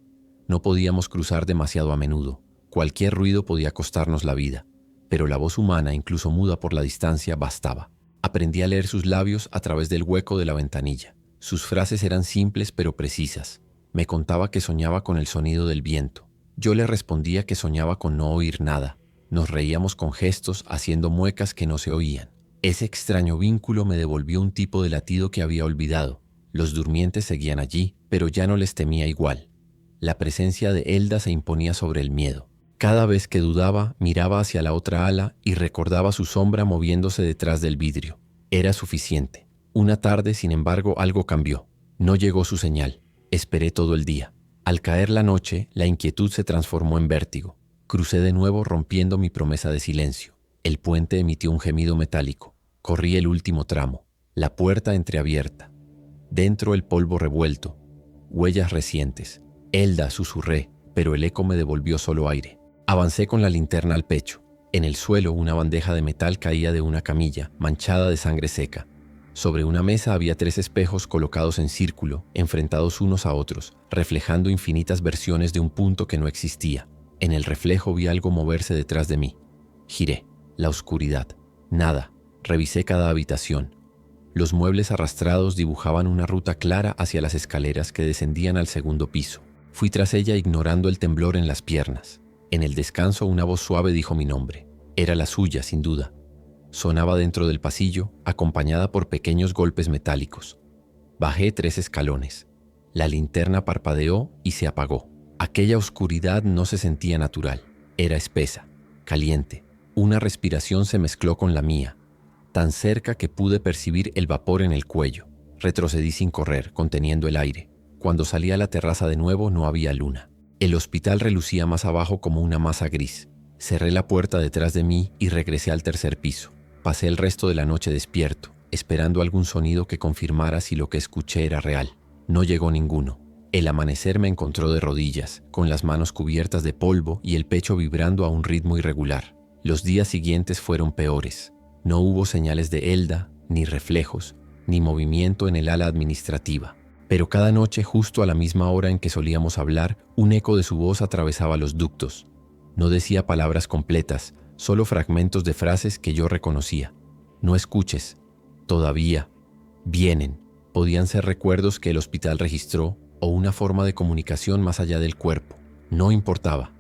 No podíamos cruzar demasiado a menudo. Cualquier ruido podía costarnos la vida, pero la voz humana, incluso muda por la distancia, bastaba. Aprendí a leer sus labios a través del hueco de la ventanilla. Sus frases eran simples pero precisas. Me contaba que soñaba con el sonido del viento. Yo le respondía que soñaba con no oír nada. Nos reíamos con gestos, haciendo muecas que no se oían. Ese extraño vínculo me devolvió un tipo de latido que había olvidado. Los durmientes seguían allí, pero ya no les temía igual. La presencia de Elda se imponía sobre el miedo. Cada vez que dudaba, miraba hacia la otra ala y recordaba su sombra moviéndose detrás del vidrio. Era suficiente. Una tarde, sin embargo, algo cambió. No llegó su señal. Esperé todo el día. Al caer la noche, la inquietud se transformó en vértigo. Crucé de nuevo rompiendo mi promesa de silencio. El puente emitió un gemido metálico. Corrí el último tramo. La puerta entreabierta. Dentro el polvo revuelto. Huellas recientes. Elda, susurré, pero el eco me devolvió solo aire. Avancé con la linterna al pecho. En el suelo una bandeja de metal caía de una camilla, manchada de sangre seca. Sobre una mesa había 3 espejos colocados en círculo, enfrentados unos a otros, reflejando infinitas versiones de un punto que no existía. En el reflejo vi algo moverse detrás de mí. Giré. La oscuridad. Nada. Revisé cada habitación. Los muebles arrastrados dibujaban una ruta clara hacia las escaleras que descendían al segundo piso. Fui tras ella ignorando el temblor en las piernas. En el descanso una voz suave dijo mi nombre. Era la suya, sin duda. Sonaba dentro del pasillo, acompañada por pequeños golpes metálicos. Bajé 3 escalones. La linterna parpadeó y se apagó. Aquella oscuridad no se sentía natural. Era espesa, caliente. Una respiración se mezcló con la mía, tan cerca que pude percibir el vapor en el cuello. Retrocedí sin correr, conteniendo el aire. Cuando salí a la terraza de nuevo no había luna. El hospital relucía más abajo como una masa gris. Cerré la puerta detrás de mí y regresé al 3er piso. Pasé el resto de la noche despierto, esperando algún sonido que confirmara si lo que escuché era real. No llegó ninguno. El amanecer me encontró de rodillas, con las manos cubiertas de polvo y el pecho vibrando a un ritmo irregular. Los días siguientes fueron peores. No hubo señales de Elda, ni reflejos, ni movimiento en el ala administrativa. Pero cada noche, justo a la misma hora en que solíamos hablar, un eco de su voz atravesaba los ductos. No decía palabras completas, solo fragmentos de frases que yo reconocía. No escuches. Todavía. Vienen. Podían ser recuerdos que el hospital registró o una forma de comunicación más allá del cuerpo. No importaba.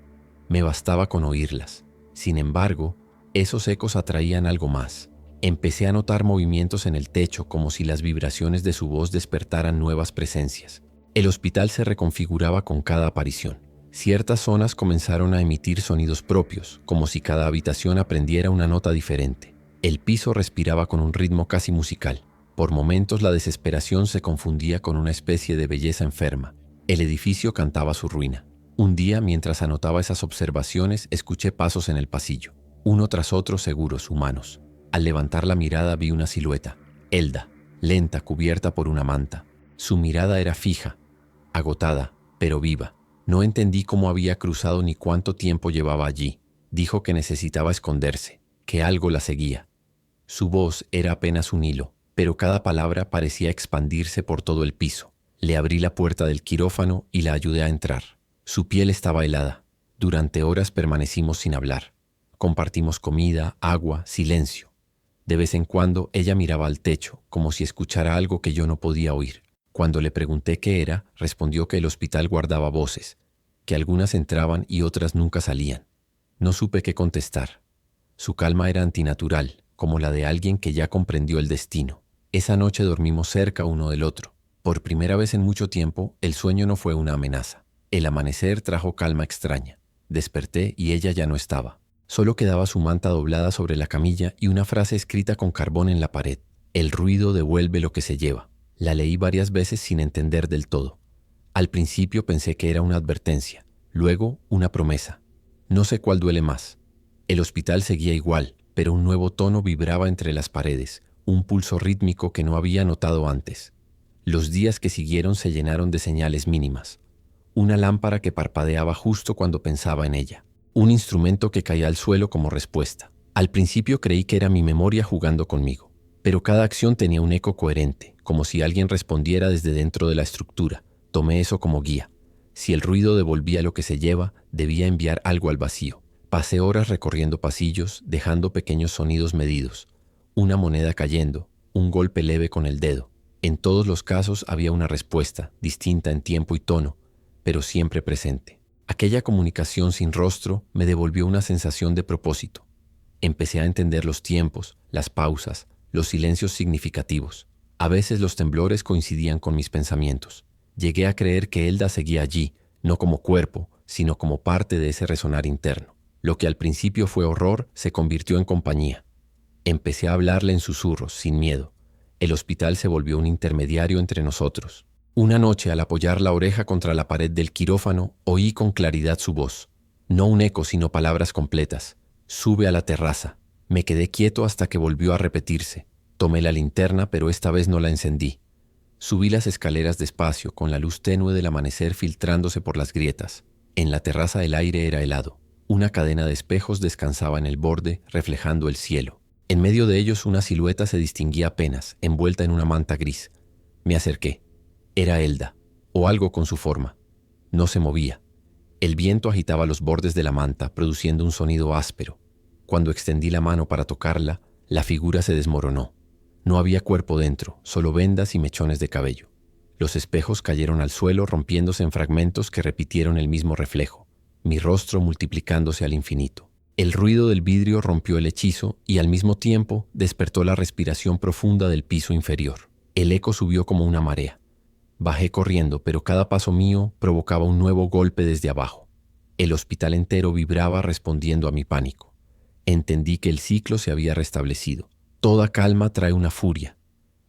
Me bastaba con oírlas. Sin embargo, esos ecos atraían algo más. Empecé a notar movimientos en el techo como si las vibraciones de su voz despertaran nuevas presencias. El hospital se reconfiguraba con cada aparición. Ciertas zonas comenzaron a emitir sonidos propios, como si cada habitación aprendiera una nota diferente. El piso respiraba con un ritmo casi musical. Por momentos la desesperación se confundía con una especie de belleza enferma. El edificio cantaba su ruina. Un día, mientras anotaba esas observaciones, escuché pasos en el pasillo, uno tras otro seguros, humanos. Al levantar la mirada vi una silueta, Elda, lenta, cubierta por una manta. Su mirada era fija, agotada, pero viva. No entendí cómo había cruzado ni cuánto tiempo llevaba allí. Dijo que necesitaba esconderse, que algo la seguía. Su voz era apenas un hilo, pero cada palabra parecía expandirse por todo el piso. Le abrí la puerta del quirófano y la ayudé a entrar. Su piel estaba helada. Durante horas permanecimos sin hablar. Compartimos comida, agua, silencio. De vez en cuando ella miraba al techo, como si escuchara algo que yo no podía oír. Cuando le pregunté qué era, respondió que el hospital guardaba voces, que algunas entraban y otras nunca salían. No supe qué contestar. Su calma era antinatural, como la de alguien que ya comprendió el destino. Esa noche dormimos cerca uno del otro. Por primera vez en mucho tiempo, el sueño no fue una amenaza. El amanecer trajo calma extraña. Desperté y ella ya no estaba. Solo quedaba su manta doblada sobre la camilla y una frase escrita con carbón en la pared. El ruido devuelve lo que se lleva. La leí varias veces sin entender del todo. Al principio pensé que era una advertencia, luego una promesa. No sé cuál duele más. El hospital seguía igual, pero un nuevo tono vibraba entre las paredes, un pulso rítmico que no había notado antes. Los días que siguieron se llenaron de señales mínimas. Una lámpara que parpadeaba justo cuando pensaba en ella. Un instrumento que caía al suelo como respuesta. Al principio creí que era mi memoria jugando conmigo, pero cada acción tenía un eco coherente, como si alguien respondiera desde dentro de la estructura. Tomé eso como guía. Si el ruido devolvía lo que se lleva, debía enviar algo al vacío. Pasé horas recorriendo pasillos, dejando pequeños sonidos medidos. Una moneda cayendo, un golpe leve con el dedo. En todos los casos había una respuesta, distinta en tiempo y tono, pero siempre presente. Aquella comunicación sin rostro me devolvió una sensación de propósito. Empecé a entender los tiempos, las pausas, los silencios significativos. A veces los temblores coincidían con mis pensamientos. Llegué a creer que Elda seguía allí, no como cuerpo, sino como parte de ese resonar interno. Lo que al principio fue horror se convirtió en compañía. Empecé a hablarle en susurros, sin miedo. El hospital se volvió un intermediario entre nosotros. Una noche, al apoyar la oreja contra la pared del quirófano, oí con claridad su voz. No un eco, sino palabras completas. Sube a la terraza. Me quedé quieto hasta que volvió a repetirse. Tomé la linterna, pero esta vez no la encendí. Subí las escaleras despacio, con la luz tenue del amanecer filtrándose por las grietas. En la terraza el aire era helado. Una cadena de espejos descansaba en el borde, reflejando el cielo. En medio de ellos una silueta se distinguía apenas, envuelta en una manta gris. Me acerqué. Era Elda, o algo con su forma. No se movía. El viento agitaba los bordes de la manta, produciendo un sonido áspero. Cuando extendí la mano para tocarla, la figura se desmoronó. No había cuerpo dentro, solo vendas y mechones de cabello. Los espejos cayeron al suelo, rompiéndose en fragmentos que repitieron el mismo reflejo, mi rostro multiplicándose al infinito. El ruido del vidrio rompió el hechizo y al mismo tiempo despertó la respiración profunda del piso inferior. El eco subió como una marea. Bajé corriendo, pero cada paso mío provocaba un nuevo golpe desde abajo. El hospital entero vibraba respondiendo a mi pánico. Entendí que el ciclo se había restablecido. Toda calma trae una furia.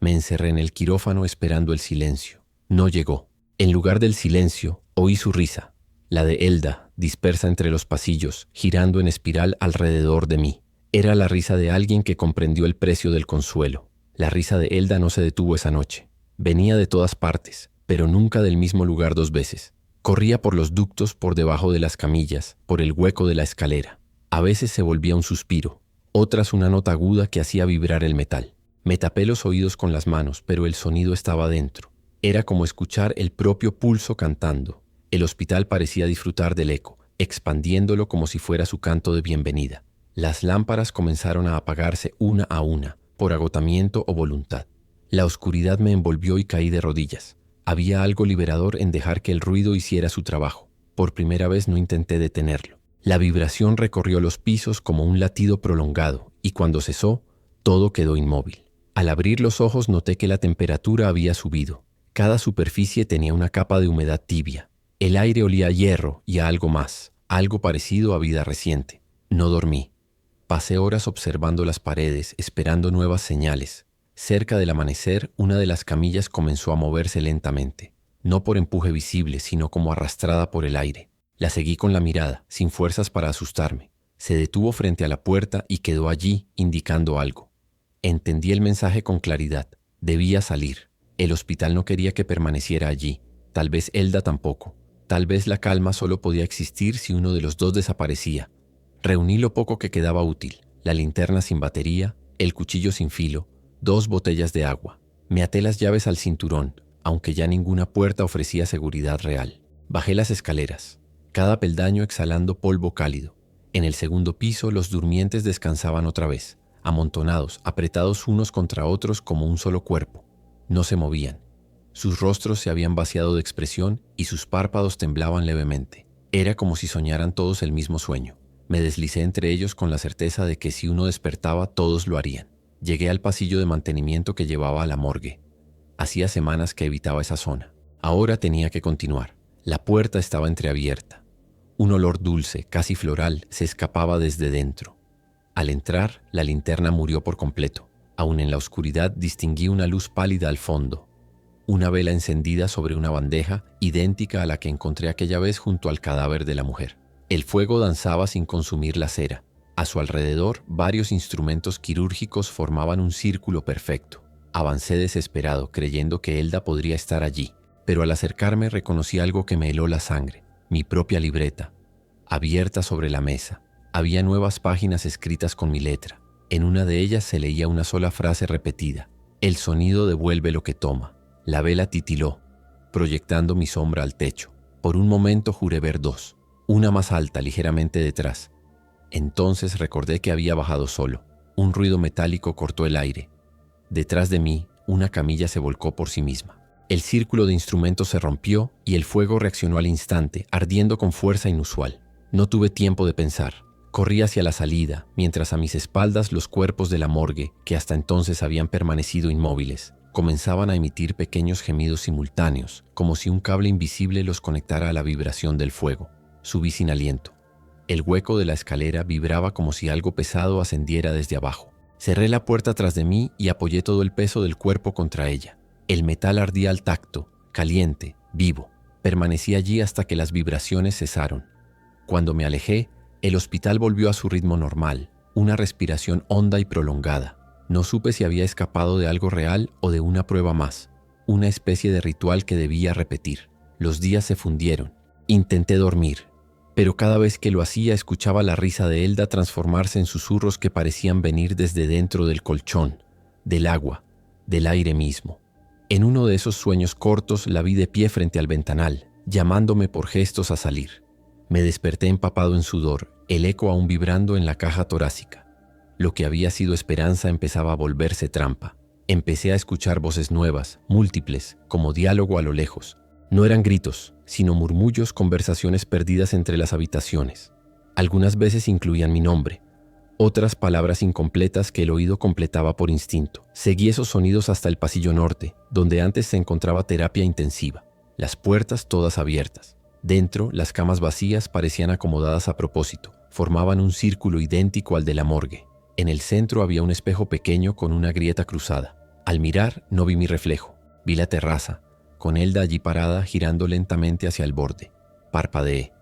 Me encerré en el quirófano esperando el silencio. No llegó. En lugar del silencio, oí su risa, la de Elda, dispersa entre los pasillos, girando en espiral alrededor de mí. Era la risa de alguien que comprendió el precio del consuelo. La risa de Elda no se detuvo esa noche. Venía de todas partes, pero nunca del mismo lugar dos veces. Corría por los ductos, por debajo de las camillas, por el hueco de la escalera. A veces se volvía un suspiro, otras una nota aguda que hacía vibrar el metal. Me tapé los oídos con las manos, pero el sonido estaba dentro. Era como escuchar el propio pulso cantando. El hospital parecía disfrutar del eco, expandiéndolo como si fuera su canto de bienvenida. Las lámparas comenzaron a apagarse una a una, por agotamiento o voluntad. La oscuridad me envolvió y caí de rodillas. Había algo liberador en dejar que el ruido hiciera su trabajo. Por primera vez no intenté detenerlo. La vibración recorrió los pisos como un latido prolongado, y cuando cesó, todo quedó inmóvil. Al abrir los ojos noté que la temperatura había subido. Cada superficie tenía una capa de humedad tibia. El aire olía a hierro y a algo más, algo parecido a vida reciente. No dormí. Pasé horas observando las paredes, esperando nuevas señales. Cerca del amanecer, una de las camillas comenzó a moverse lentamente, no por empuje visible, sino como arrastrada por el aire. La seguí con la mirada, sin fuerzas para asustarme. Se detuvo frente a la puerta y quedó allí, indicando algo. Entendí el mensaje con claridad. Debía salir. El hospital no quería que permaneciera allí. Tal vez Elda tampoco. Tal vez la calma solo podía existir si uno de los dos desaparecía. Reuní lo poco que quedaba útil. La linterna sin batería, el cuchillo sin filo, 2 botellas de agua. Me até las llaves al cinturón, aunque ya ninguna puerta ofrecía seguridad real. Bajé las escaleras, cada peldaño exhalando polvo cálido. En el segundo piso los durmientes descansaban otra vez, amontonados, apretados unos contra otros como un solo cuerpo. No se movían. Sus rostros se habían vaciado de expresión y sus párpados temblaban levemente. Era como si soñaran todos el mismo sueño. Me deslicé entre ellos con la certeza de que si uno despertaba, todos lo harían. Llegué al pasillo de mantenimiento que llevaba a la morgue. Hacía semanas que evitaba esa zona. Ahora tenía que continuar. La puerta estaba entreabierta. Un olor dulce, casi floral, se escapaba desde dentro. Al entrar, la linterna murió por completo. Aún en la oscuridad distinguí una luz pálida al fondo. Una vela encendida sobre una bandeja, idéntica a la que encontré aquella vez junto al cadáver de la mujer. El fuego danzaba sin consumir la cera. A su alrededor, varios instrumentos quirúrgicos formaban un círculo perfecto. Avancé desesperado, creyendo que Elda podría estar allí, pero al acercarme reconocí algo que me heló la sangre, mi propia libreta, abierta sobre la mesa. Había nuevas páginas escritas con mi letra. En una de ellas se leía una sola frase repetida: el sonido devuelve lo que toma. La vela titiló, proyectando mi sombra al techo. Por un momento juré ver 2, una más alta, ligeramente detrás. Entonces recordé que había bajado solo. Un ruido metálico cortó el aire. Detrás de mí, una camilla se volcó por sí misma. El círculo de instrumentos se rompió y el fuego reaccionó al instante, ardiendo con fuerza inusual. No tuve tiempo de pensar. Corrí hacia la salida, mientras a mis espaldas los cuerpos de la morgue, que hasta entonces habían permanecido inmóviles, comenzaban a emitir pequeños gemidos simultáneos, como si un cable invisible los conectara a la vibración del fuego. Subí sin aliento. El hueco de la escalera vibraba como si algo pesado ascendiera desde abajo. Cerré la puerta tras de mí y apoyé todo el peso del cuerpo contra ella. El metal ardía al tacto, caliente, vivo. Permanecí allí hasta que las vibraciones cesaron. Cuando me alejé, el hospital volvió a su ritmo normal, una respiración honda y prolongada. No supe si había escapado de algo real o de una prueba más, una especie de ritual que debía repetir. Los días se fundieron. Intenté dormir, pero cada vez que lo hacía escuchaba la risa de Elda transformarse en susurros que parecían venir desde dentro del colchón, del agua, del aire mismo. En uno de esos sueños cortos la vi de pie frente al ventanal, llamándome por gestos a salir. Me desperté empapado en sudor, el eco aún vibrando en la caja torácica. Lo que había sido esperanza empezaba a volverse trampa. Empecé a escuchar voces nuevas, múltiples, como diálogo a lo lejos. No eran gritos, sino murmullos, conversaciones perdidas entre las habitaciones. Algunas veces incluían mi nombre, otras palabras incompletas que el oído completaba por instinto. Seguí esos sonidos hasta el pasillo norte, donde antes se encontraba terapia intensiva. Las puertas todas abiertas. Dentro, las camas vacías parecían acomodadas a propósito. Formaban un círculo idéntico al de la morgue. En el centro había un espejo pequeño con una grieta cruzada. Al mirar, no vi mi reflejo. Vi la terraza, con Elda allí parada, girando lentamente hacia el borde. Parpadeé.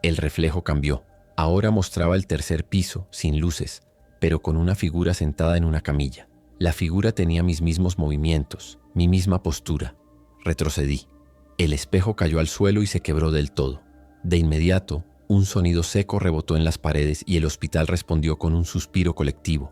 El reflejo cambió. Ahora mostraba el tercer piso, sin luces, pero con una figura sentada en una camilla. La figura tenía mis mismos movimientos, mi misma postura. Retrocedí. El espejo cayó al suelo y se quebró del todo. De inmediato, un sonido seco rebotó en las paredes y el hospital respondió con un suspiro colectivo.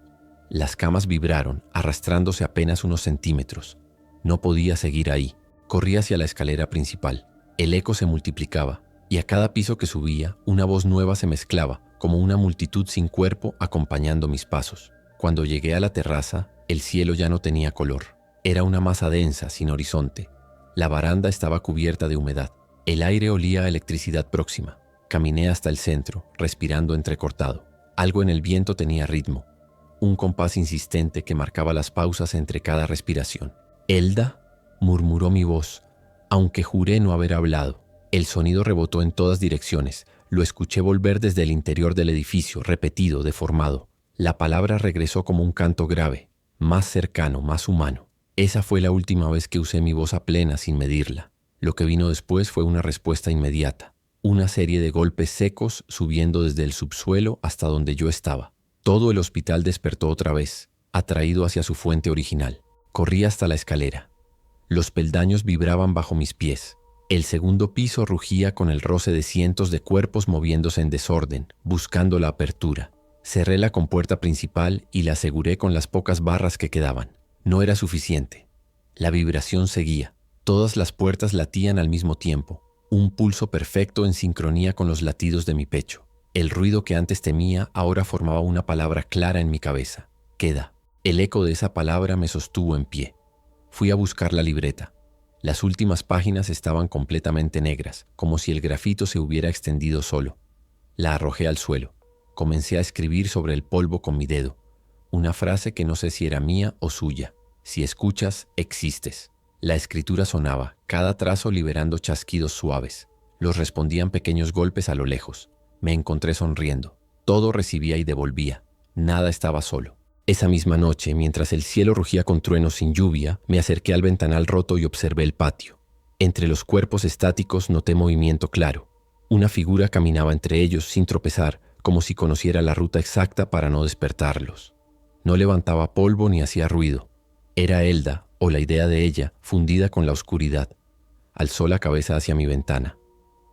Las camas vibraron, arrastrándose apenas unos centímetros. No podía seguir ahí. Corrí hacia la escalera principal. El eco se multiplicaba, y a cada piso que subía, una voz nueva se mezclaba, como una multitud sin cuerpo acompañando mis pasos. Cuando llegué a la terraza, el cielo ya no tenía color. Era una masa densa, sin horizonte. La baranda estaba cubierta de humedad. El aire olía a electricidad próxima. Caminé hasta el centro, respirando entrecortado. Algo en el viento tenía ritmo. Un compás insistente que marcaba las pausas entre cada respiración. «¿Elda?», murmuró mi voz, aunque juré no haber hablado. El sonido rebotó en todas direcciones. Lo escuché volver desde el interior del edificio, repetido, deformado. La palabra regresó como un canto grave, más cercano, más humano. Esa fue la última vez que usé mi voz a plena sin medirla. Lo que vino después fue una respuesta inmediata. Una serie de golpes secos subiendo desde el subsuelo hasta donde yo estaba. Todo el hospital despertó otra vez, atraído hacia su fuente original. Corrí hasta la escalera. Los peldaños vibraban bajo mis pies. El segundo piso rugía con el roce de cientos de cuerpos moviéndose en desorden, buscando la apertura. Cerré la compuerta principal y la aseguré con las pocas barras que quedaban. No era suficiente. La vibración seguía. Todas las puertas latían al mismo tiempo. Un pulso perfecto en sincronía con los latidos de mi pecho. El ruido que antes temía ahora formaba una palabra clara en mi cabeza. «Queda». El eco de esa palabra me sostuvo en pie. Fui a buscar la libreta. Las últimas páginas estaban completamente negras, como si el grafito se hubiera extendido solo. La arrojé al suelo. Comencé a escribir sobre el polvo con mi dedo. Una frase que no sé si era mía o suya. «Si escuchas, existes». La escritura sonaba, cada trazo liberando chasquidos suaves. Los respondían pequeños golpes a lo lejos. Me encontré sonriendo. Todo recibía y devolvía. Nada estaba solo. Esa misma noche, mientras el cielo rugía con truenos sin lluvia, me acerqué al ventanal roto y observé el patio. Entre los cuerpos estáticos noté movimiento claro. Una figura caminaba entre ellos sin tropezar, como si conociera la ruta exacta para no despertarlos. No levantaba polvo ni hacía ruido. Era Elda, o la idea de ella, fundida con la oscuridad. Alzó la cabeza hacia mi ventana.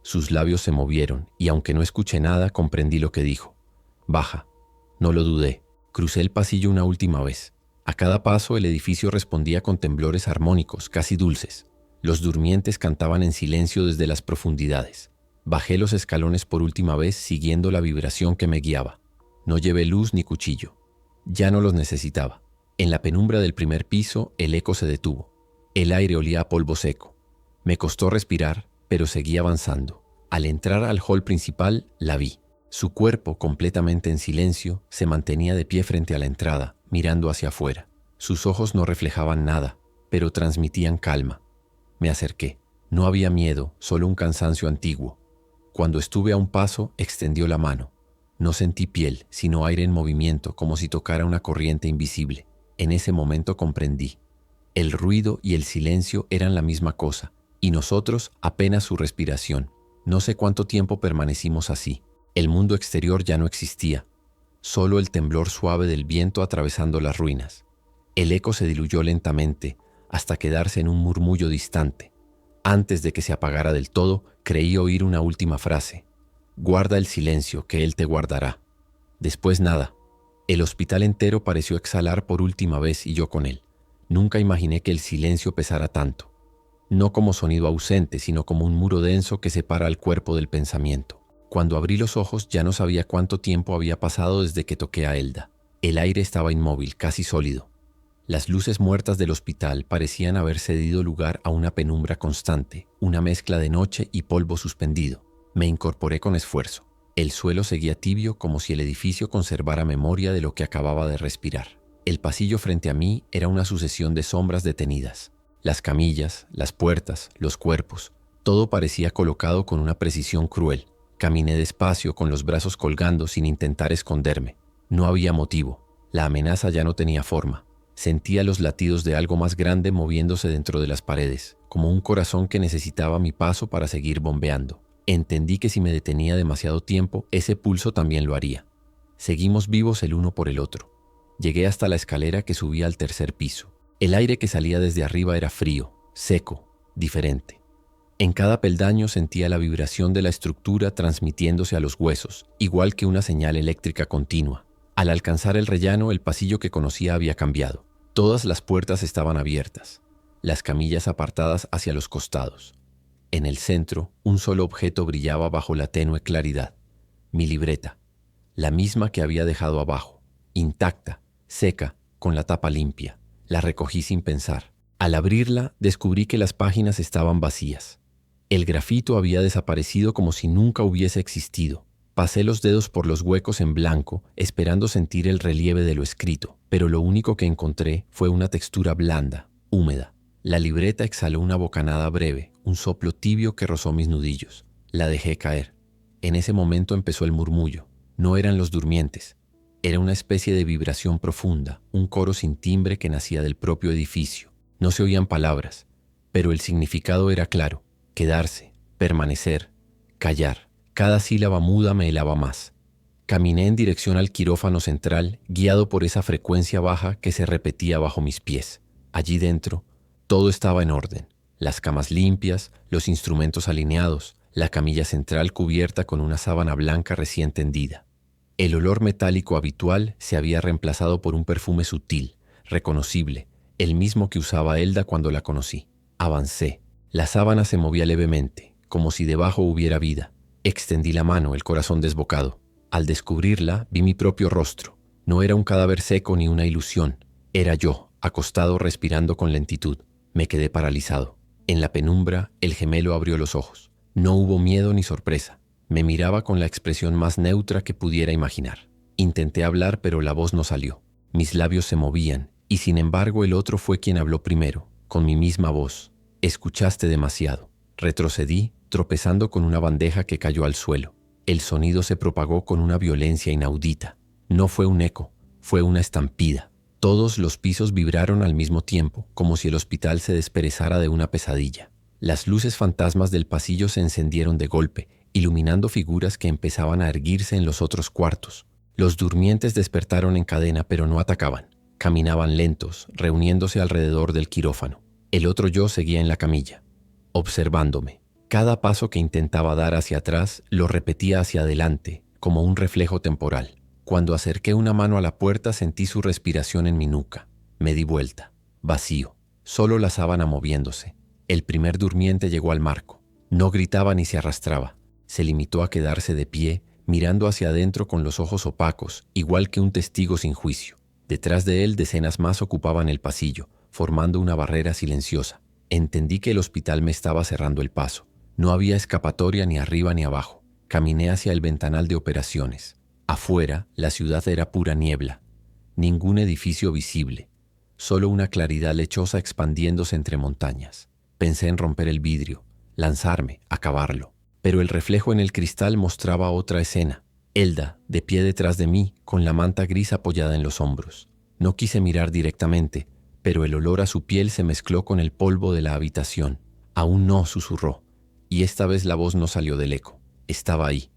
Sus labios se movieron, y aunque no escuché nada, comprendí lo que dijo. «Baja». No lo dudé. Crucé el pasillo una última vez. A cada paso el edificio respondía con temblores armónicos, casi dulces. Los durmientes cantaban en silencio desde las profundidades. Bajé los escalones por última vez siguiendo la vibración que me guiaba. No llevé luz ni cuchillo. Ya no los necesitaba. En la penumbra del primer piso el eco se detuvo. El aire olía a polvo seco. Me costó respirar, pero seguí avanzando. Al entrar al hall principal, la vi. Su cuerpo, completamente en silencio, se mantenía de pie frente a la entrada, mirando hacia afuera. Sus ojos no reflejaban nada, pero transmitían calma. Me acerqué. No había miedo, solo un cansancio antiguo. Cuando estuve a un paso, extendió la mano. No sentí piel, sino aire en movimiento, como si tocara una corriente invisible. En ese momento comprendí. El ruido y el silencio eran la misma cosa, y nosotros apenas su respiración. No sé cuánto tiempo permanecimos así. El mundo exterior ya no existía, solo el temblor suave del viento atravesando las ruinas. El eco se diluyó lentamente hasta quedarse en un murmullo distante. Antes de que se apagara del todo, creí oír una última frase: guarda el silencio, que él te guardará. Después nada. El hospital entero pareció exhalar por última vez y yo con él. Nunca imaginé que el silencio pesara tanto. No como sonido ausente, sino como un muro denso que separa al cuerpo del pensamiento. Cuando abrí los ojos ya no sabía cuánto tiempo había pasado desde que toqué a Elda. El aire estaba inmóvil, casi sólido. Las luces muertas del hospital parecían haber cedido lugar a una penumbra constante, una mezcla de noche y polvo suspendido. Me incorporé con esfuerzo. El suelo seguía tibio, como si el edificio conservara memoria de lo que acababa de respirar. El pasillo frente a mí era una sucesión de sombras detenidas. Las camillas, las puertas, los cuerpos, todo parecía colocado con una precisión cruel. Caminé despacio, con los brazos colgando, sin intentar esconderme. No había motivo. La amenaza ya no tenía forma. Sentía los latidos de algo más grande moviéndose dentro de las paredes, como un corazón que necesitaba mi paso para seguir bombeando. Entendí que si me detenía demasiado tiempo, ese pulso también lo haría. Seguimos vivos el uno por el otro. Llegué hasta la escalera que subía al tercer piso. El aire que salía desde arriba era frío, seco, diferente. En cada peldaño sentía la vibración de la estructura transmitiéndose a los huesos, igual que una señal eléctrica continua. Al alcanzar el rellano, el pasillo que conocía había cambiado. Todas las puertas estaban abiertas, las camillas apartadas hacia los costados. En el centro, un solo objeto brillaba bajo la tenue claridad: mi libreta, la misma que había dejado abajo, intacta, seca, con la tapa limpia. La recogí sin pensar. Al abrirla, descubrí que las páginas estaban vacías. El grafito había desaparecido como si nunca hubiese existido. Pasé los dedos por los huecos en blanco, esperando sentir el relieve de lo escrito, pero lo único que encontré fue una textura blanda, húmeda. La libreta exhaló una bocanada breve, un soplo tibio que rozó mis nudillos. La dejé caer. En ese momento empezó el murmullo. No eran los durmientes. Era una especie de vibración profunda, un coro sin timbre que nacía del propio edificio. No se oían palabras, pero el significado era claro: quedarse, permanecer, callar. Cada sílaba muda me helaba más. Caminé en dirección al quirófano central, guiado por esa frecuencia baja que se repetía bajo mis pies. Allí dentro, todo estaba en orden. Las camas limpias, los instrumentos alineados, la camilla central cubierta con una sábana blanca recién tendida. El olor metálico habitual se había reemplazado por un perfume sutil, reconocible, el mismo que usaba Elda cuando la conocí. Avancé. La sábana se movía levemente, como si debajo hubiera vida. Extendí la mano, el corazón desbocado. Al descubrirla, vi mi propio rostro. No era un cadáver seco ni una ilusión. Era yo, acostado, respirando con lentitud. Me quedé paralizado. En la penumbra, el gemelo abrió los ojos. No hubo miedo ni sorpresa. Me miraba con la expresión más neutra que pudiera imaginar. Intenté hablar, pero la voz no salió. Mis labios se movían, y sin embargo el otro fue quien habló primero, con mi misma voz. Escuchaste demasiado. Retrocedí, tropezando con una bandeja que cayó al suelo. El sonido se propagó con una violencia inaudita. No fue un eco, fue una estampida. Todos los pisos vibraron al mismo tiempo, como si el hospital se desperezara de una pesadilla. Las luces fantasmas del pasillo se encendieron de golpe, iluminando figuras que empezaban a erguirse en los otros cuartos. Los durmientes despertaron en cadena, pero no atacaban. Caminaban lentos, reuniéndose alrededor del quirófano. El otro yo seguía en la camilla, observándome. Cada paso que intentaba dar hacia atrás lo repetía hacia adelante, como un reflejo temporal. Cuando acerqué una mano a la puerta, sentí su respiración en mi nuca. Me di vuelta. Vacío. Solo la sábana moviéndose. El primer durmiente llegó al marco. No gritaba ni se arrastraba. Se limitó a quedarse de pie, mirando hacia adentro con los ojos opacos, igual que un testigo sin juicio. Detrás de él, decenas más ocupaban el pasillo, formando una barrera silenciosa. Entendí que el hospital me estaba cerrando el paso. No había escapatoria ni arriba ni abajo. Caminé hacia el ventanal de operaciones. Afuera, la ciudad era pura niebla. Ningún edificio visible. Solo una claridad lechosa expandiéndose entre montañas. Pensé en romper el vidrio, lanzarme, acabarlo. Pero el reflejo en el cristal mostraba otra escena. Elda, de pie detrás de mí, con la manta gris apoyada en los hombros. No quise mirar directamente, pero el olor a su piel se mezcló con el polvo de la habitación. Aún no, susurró, y esta vez la voz no salió del eco. Estaba ahí.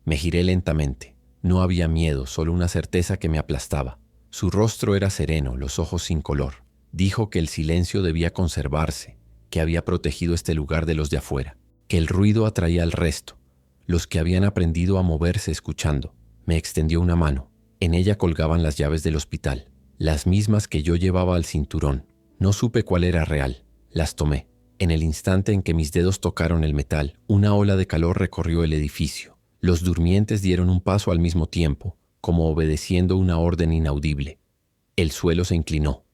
Me giré lentamente. No había miedo, solo una certeza que me aplastaba. Su rostro era sereno, los ojos sin color. Dijo que el silencio debía conservarse, que había protegido este lugar de los de afuera, que el ruido atraía al resto, los que habían aprendido a moverse escuchando. Me extendió una mano. En ella colgaban las llaves del hospital, las mismas que yo llevaba al cinturón. No supe cuál era real. Las tomé. En el instante en que mis dedos tocaron el metal, una ola de calor recorrió el edificio. Los durmientes dieron un paso al mismo tiempo, como obedeciendo una orden inaudible. El suelo se inclinó.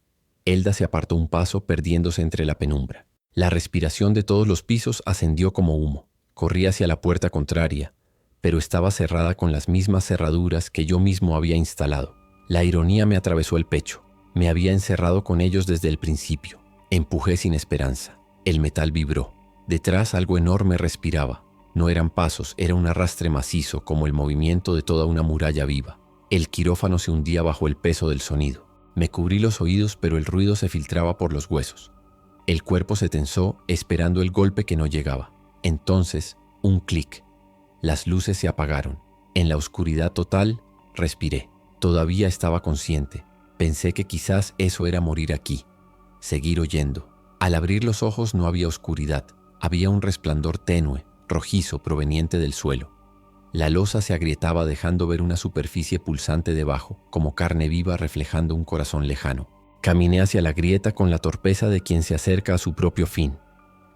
Elda se apartó un paso, perdiéndose entre la penumbra. La respiración de todos los pisos ascendió como humo. Corrí hacia la puerta contraria, pero estaba cerrada con las mismas cerraduras que yo mismo había instalado. La ironía me atravesó el pecho. Me había encerrado con ellos desde el principio. Empujé sin esperanza. El metal vibró. Detrás algo enorme respiraba. No eran pasos, era un arrastre macizo, como el movimiento de toda una muralla viva. El quirófano se hundía bajo el peso del sonido. Me cubrí los oídos, pero el ruido se filtraba por los huesos. El cuerpo se tensó, esperando el golpe que no llegaba. Entonces, un clic. Las luces se apagaron. En la oscuridad total, respiré. Todavía estaba consciente. Pensé que quizás eso era morir aquí. Seguir oyendo. Al abrir los ojos no había oscuridad. Había un resplandor tenue, rojizo, proveniente del suelo. La losa se agrietaba dejando ver una superficie pulsante debajo, como carne viva reflejando un corazón lejano. Caminé hacia la grieta con la torpeza de quien se acerca a su propio fin.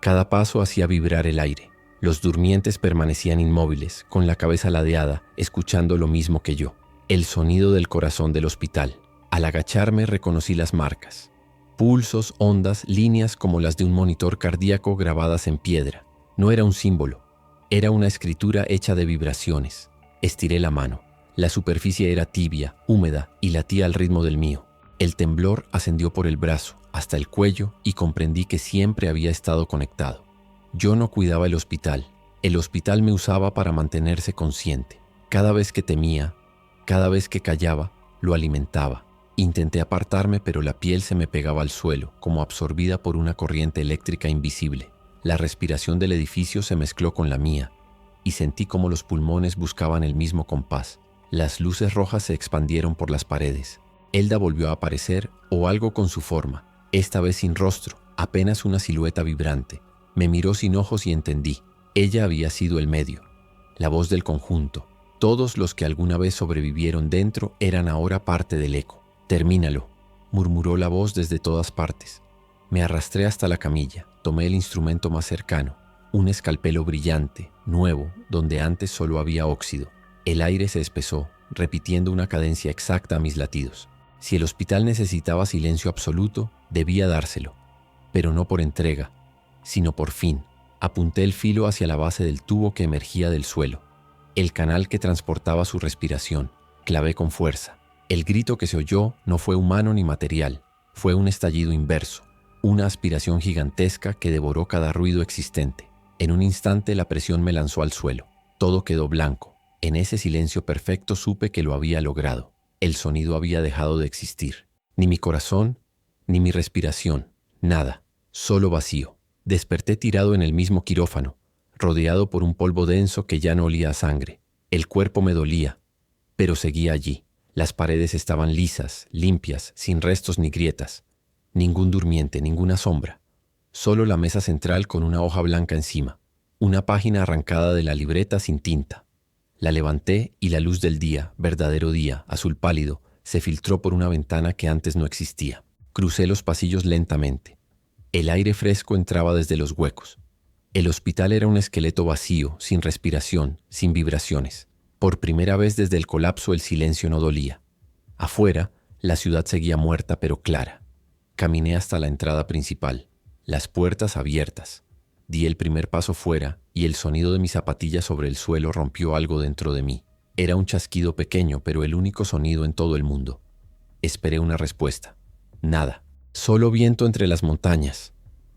Cada paso hacía vibrar el aire. Los durmientes permanecían inmóviles, con la cabeza ladeada, escuchando lo mismo que yo. El sonido del corazón del hospital. Al agacharme reconocí las marcas. Pulsos, ondas, líneas como las de un monitor cardíaco grabadas en piedra. No era un símbolo, era una escritura hecha de vibraciones. Estiré la mano. La superficie era tibia, húmeda y latía al ritmo del mío. El temblor ascendió por el brazo, hasta el cuello, y comprendí que siempre había estado conectado. Yo no cuidaba el hospital me usaba para mantenerse consciente. Cada vez que temía, cada vez que callaba, lo alimentaba. Intenté apartarme, pero la piel se me pegaba al suelo, como absorbida por una corriente eléctrica invisible. La respiración del edificio se mezcló con la mía, y sentí como los pulmones buscaban el mismo compás. Las luces rojas se expandieron por las paredes. Elda volvió a aparecer, o algo con su forma, esta vez sin rostro, apenas una silueta vibrante. Me miró sin ojos y entendí. Ella había sido el medio, la voz del conjunto. Todos los que alguna vez sobrevivieron dentro eran ahora parte del eco. «Termínalo», murmuró la voz desde todas partes. Me arrastré hasta la camilla, tomé el instrumento más cercano, un escalpelo brillante, nuevo, donde antes solo había óxido. El aire se espesó, repitiendo una cadencia exacta a mis latidos. Si el hospital necesitaba silencio absoluto, debía dárselo, pero no por entrega, sino por fin. Apunté el filo hacia la base del tubo que emergía del suelo, el canal que transportaba su respiración. Clavé con fuerza. El grito que se oyó no fue humano ni material, fue un estallido inverso, una aspiración gigantesca que devoró cada ruido existente. En un instante la presión me lanzó al suelo. Todo quedó blanco. En ese silencio perfecto supe que lo había logrado. El sonido había dejado de existir. Ni mi corazón, ni mi respiración, nada, solo vacío. Desperté tirado en el mismo quirófano, rodeado por un polvo denso que ya no olía a sangre. El cuerpo me dolía, pero seguía allí. Las paredes estaban lisas, limpias, sin restos ni grietas. Ningún durmiente, ninguna sombra. Solo la mesa central con una hoja blanca encima. Una página arrancada de la libreta sin tinta. La levanté y la luz del día, verdadero día, azul pálido, se filtró por una ventana que antes no existía. Crucé los pasillos lentamente. El aire fresco entraba desde los huecos. El hospital era un esqueleto vacío, sin respiración, sin vibraciones. Por primera vez desde el colapso el silencio no dolía. Afuera, la ciudad seguía muerta pero clara. Caminé hasta la entrada principal, las puertas abiertas. Di el primer paso fuera y el sonido de mis zapatillas sobre el suelo rompió algo dentro de mí. Era un chasquido pequeño, pero el único sonido en todo el mundo. Esperé una respuesta. Nada. Solo viento entre las montañas.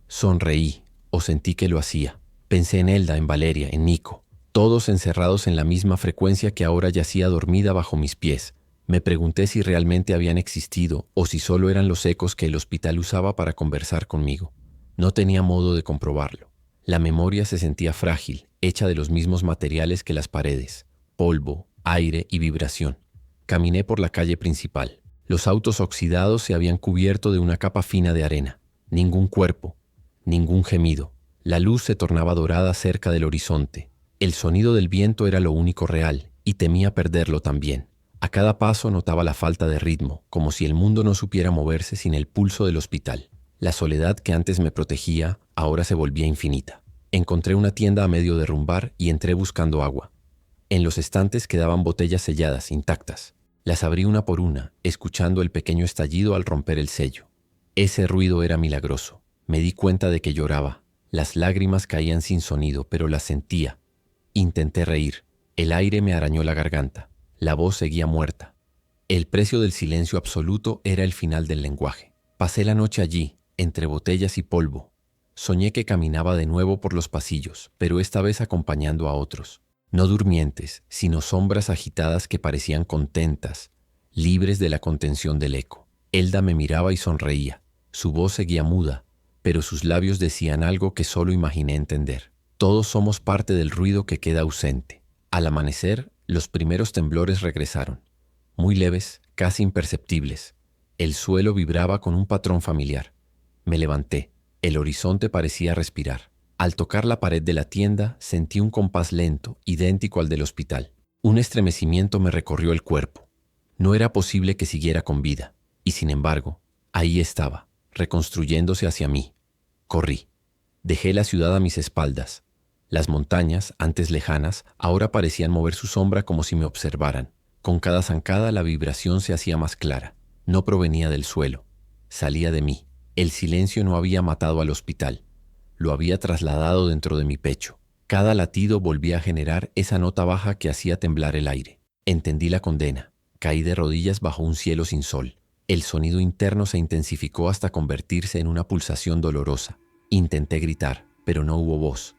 Sonreí, o sentí que lo hacía. Pensé en Elda, en Valeria, en Nico, todos encerrados en la misma frecuencia que ahora yacía dormida bajo mis pies. Me pregunté si realmente habían existido o si solo eran los ecos que el hospital usaba para conversar conmigo. No tenía modo de comprobarlo. La memoria se sentía frágil, hecha de los mismos materiales que las paredes: polvo, aire y vibración. Caminé por la calle principal. Los autos oxidados se habían cubierto de una capa fina de arena. Ningún cuerpo, ningún gemido. La luz se tornaba dorada cerca del horizonte. El sonido del viento era lo único real, y temía perderlo también. A cada paso notaba la falta de ritmo, como si el mundo no supiera moverse sin el pulso del hospital. La soledad que antes me protegía, ahora se volvía infinita. Encontré una tienda a medio derrumbar y entré buscando agua. En los estantes quedaban botellas selladas, intactas. Las abrí una por una, escuchando el pequeño estallido al romper el sello. Ese ruido era milagroso. Me di cuenta de que lloraba. Las lágrimas caían sin sonido, pero las sentía. Intenté reír. El aire me arañó la garganta. La voz seguía muerta. El precio del silencio absoluto era el final del lenguaje. Pasé la noche allí, entre botellas y polvo. Soñé que caminaba de nuevo por los pasillos, pero esta vez acompañando a otros. No durmientes, sino sombras agitadas que parecían contentas, libres de la contención del eco. Elda me miraba y sonreía. Su voz seguía muda, pero sus labios decían algo que solo imaginé entender. Todos somos parte del ruido que queda ausente. Al amanecer, los primeros temblores regresaron. Muy leves, casi imperceptibles. El suelo vibraba con un patrón familiar. Me levanté. El horizonte parecía respirar. Al tocar la pared de la tienda, sentí un compás lento, idéntico al del hospital. Un estremecimiento me recorrió el cuerpo. No era posible que siguiera con vida. Y sin embargo, ahí estaba, reconstruyéndose hacia mí. Corrí. Dejé la ciudad a mis espaldas. Las montañas, antes lejanas, ahora parecían mover su sombra como si me observaran. Con cada zancada la vibración se hacía más clara. No provenía del suelo. Salía de mí. El silencio no había matado al hospital. Lo había trasladado dentro de mi pecho. Cada latido volvía a generar esa nota baja que hacía temblar el aire. Entendí la condena. Caí de rodillas bajo un cielo sin sol. El sonido interno se intensificó hasta convertirse en una pulsación dolorosa. Intenté gritar, pero no hubo voz.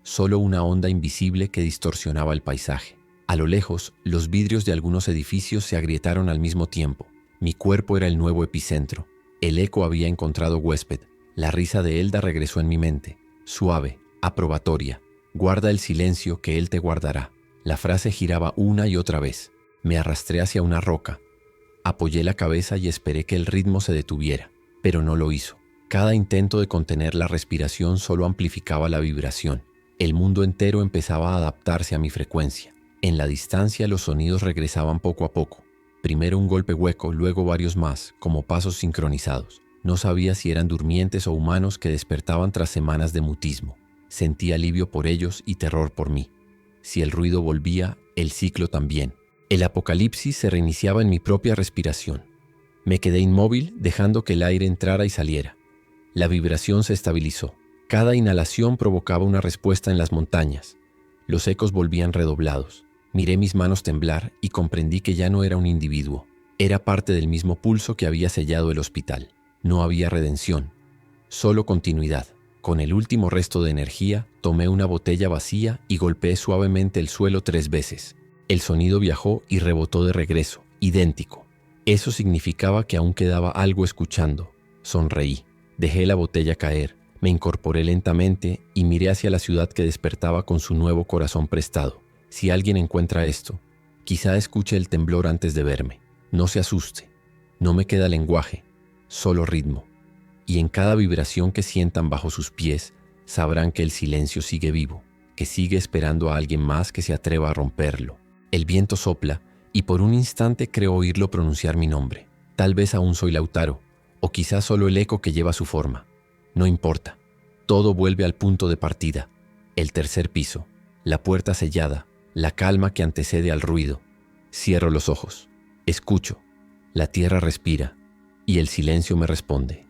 Solo una onda invisible que distorsionaba el paisaje. A lo lejos, los vidrios de algunos edificios se agrietaron al mismo tiempo. Mi cuerpo era el nuevo epicentro. El eco había encontrado huésped. La risa de Elda regresó en mi mente. Suave, aprobatoria. Guarda el silencio que él te guardará. La frase giraba una y otra vez. Me arrastré hacia una roca. Apoyé la cabeza y esperé que el ritmo se detuviera, pero no lo hizo. Cada intento de contener la respiración solo amplificaba la vibración. El mundo entero empezaba a adaptarse a mi frecuencia. En la distancia los sonidos regresaban poco a poco. Primero un golpe hueco, luego varios más, como pasos sincronizados. No sabía si eran durmientes o humanos que despertaban tras semanas de mutismo. Sentí alivio por ellos y terror por mí. Si el ruido volvía, el ciclo también. El apocalipsis se reiniciaba en mi propia respiración. Me quedé inmóvil, dejando que el aire entrara y saliera. La vibración se estabilizó. Cada inhalación provocaba una respuesta en las montañas. Los ecos volvían redoblados. Miré mis manos temblar y comprendí que ya no era un individuo. Era parte del mismo pulso que había sellado el hospital. No había redención, solo continuidad. Con el último resto de energía, tomé una botella vacía y golpeé suavemente el suelo 3 veces. El sonido viajó y rebotó de regreso, idéntico. Eso significaba que aún quedaba algo escuchando. Sonreí. Dejé la botella caer, me incorporé lentamente y miré hacia la ciudad que despertaba con su nuevo corazón prestado. Si alguien encuentra esto, quizá escuche el temblor antes de verme. No se asuste. No me queda lenguaje, solo ritmo. Y en cada vibración que sientan bajo sus pies, sabrán que el silencio sigue vivo, que sigue esperando a alguien más que se atreva a romperlo. El viento sopla y por un instante creo oírlo pronunciar mi nombre. Tal vez aún soy Lautaro, o quizá solo el eco que lleva su forma. No importa. Todo vuelve al punto de partida. El tercer piso, la puerta sellada, la calma que antecede al ruido. Cierro los ojos. Escucho. La tierra respira y el silencio me responde.